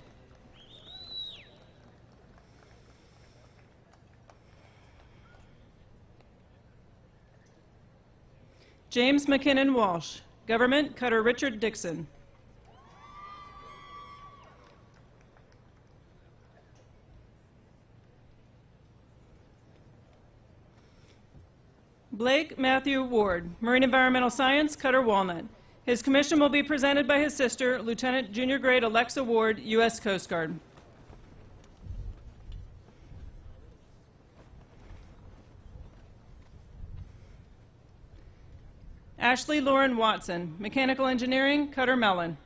James McKinnon Walsh, Government, Cutter Richard Dixon. Blake Matthew Ward, Marine Environmental Science, Cutter Walnut. His commission will be presented by his sister, Lieutenant Junior Grade Alexa Ward, U.S. Coast Guard. Ashley Lauren Watson, Mechanical Engineering, Cutter Mellon.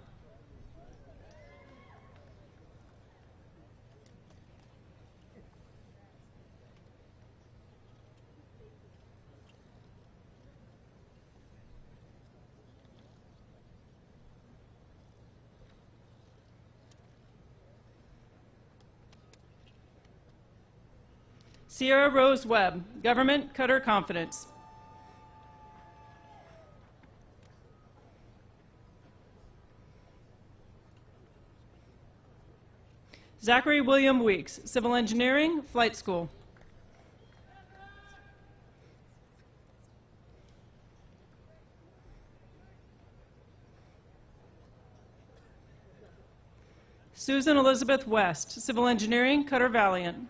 Sierra Rose Webb, Government, Cutter Confidence. Zachary William Weeks, Civil Engineering, Flight School. Susan Elizabeth West, Civil Engineering, Cutter Valiant.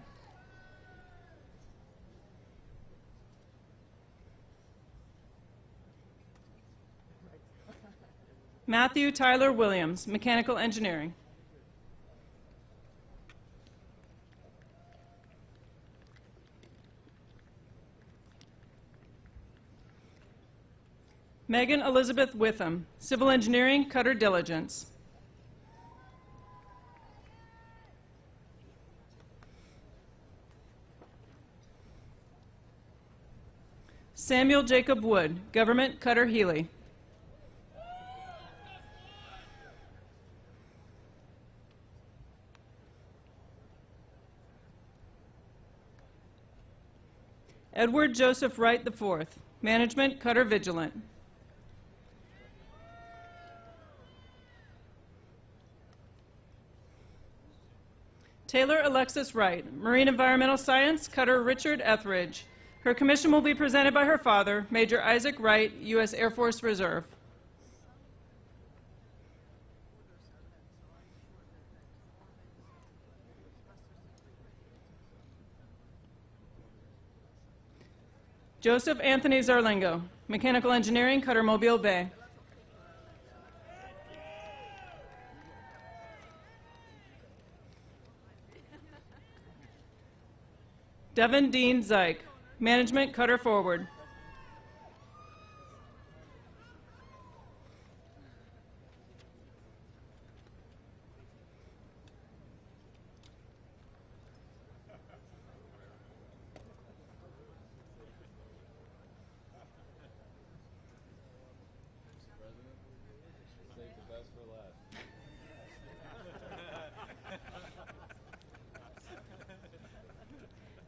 Matthew Tyler Williams, Mechanical Engineering. Megan Elizabeth Witham, Civil Engineering, Cutter Diligence. Samuel Jacob Wood, Government, Cutter Healy. Edward Joseph Wright IV, Management, Cutter Vigilant. Taylor Alexis Wright, Marine Environmental Science, Cutter Richard Etheridge. Her commission will be presented by her father, Major Isaac Wright, U.S. Air Force Reserve. Joseph Anthony Zarlingo, Mechanical Engineering, Cutter Mobile Bay. Devin Dean Zeich, Management, Cutter Forward.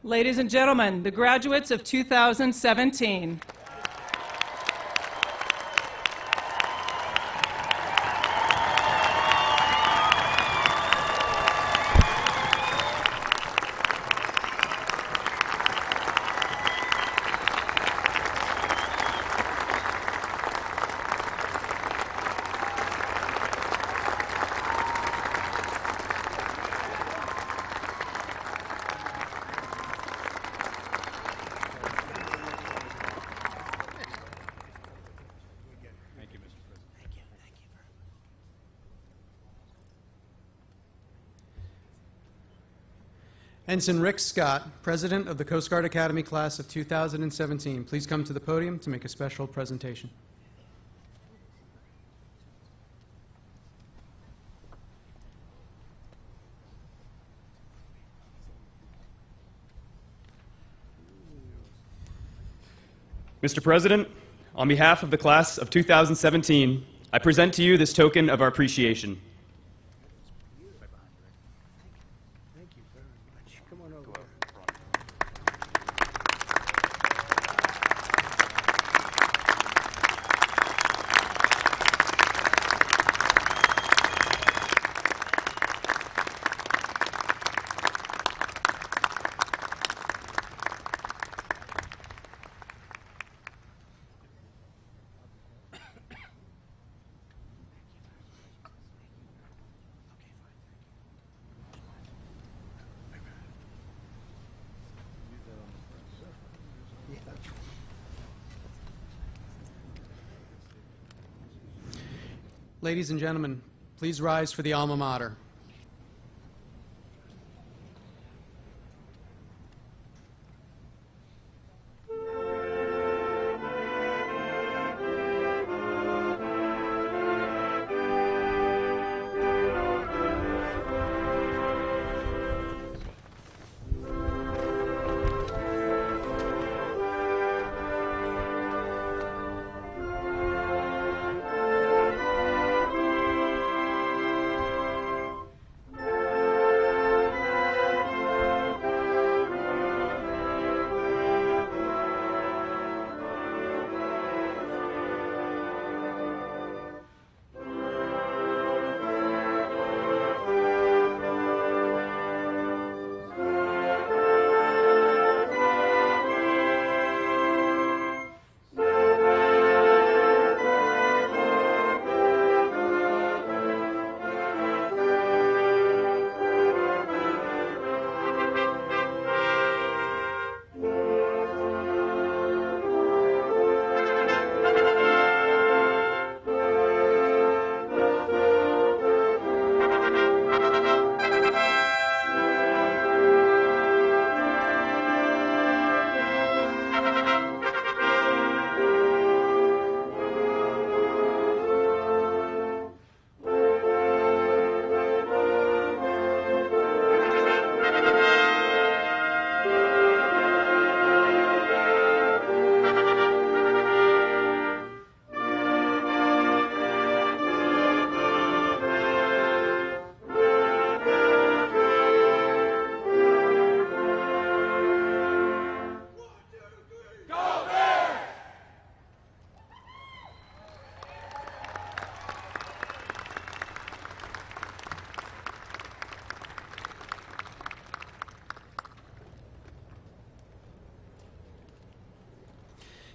Ladies and gentlemen, the graduates of 2017. Ensign Rick Scott, President of the Coast Guard Academy Class of 2017, please come to the podium to make a special presentation. Mr. President, on behalf of the Class of 2017, I present to you this token of our appreciation. Thank you very much. Come on over. Ladies and gentlemen, please rise for the alma mater.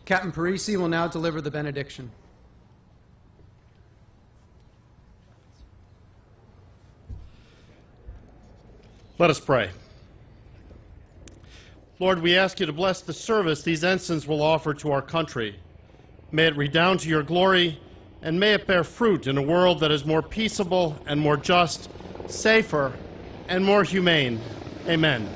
Captain Parisi will now deliver the benediction. Let us pray. Lord, we ask you to bless the service these ensigns will offer to our country. May it redound to your glory, and may it bear fruit in a world that is more peaceable and more just, safer, and more humane. Amen.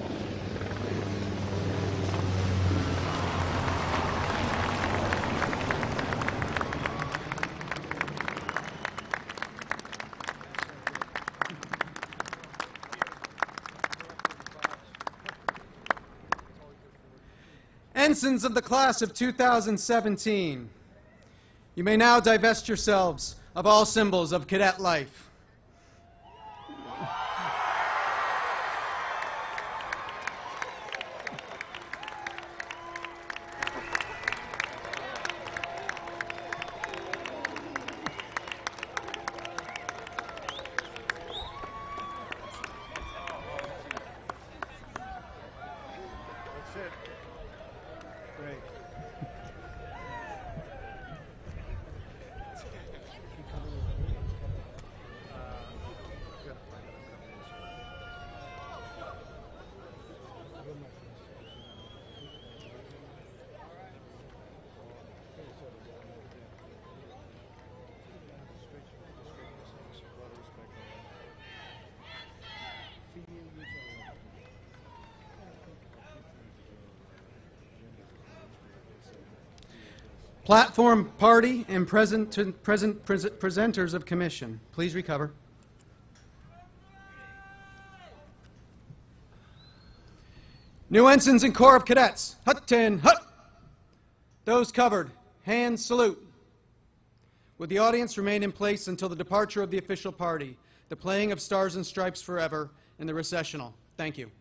Ensigns of the class of 2017, you may now divest yourselves of all symbols of cadet life. Platform, party, and presenters of commission, please recover. New ensigns and Corps of Cadets, hut 10, hut. Those covered, hands salute. Would the audience remain in place until the departure of the official party, the playing of Stars and Stripes Forever, and the recessional. Thank you.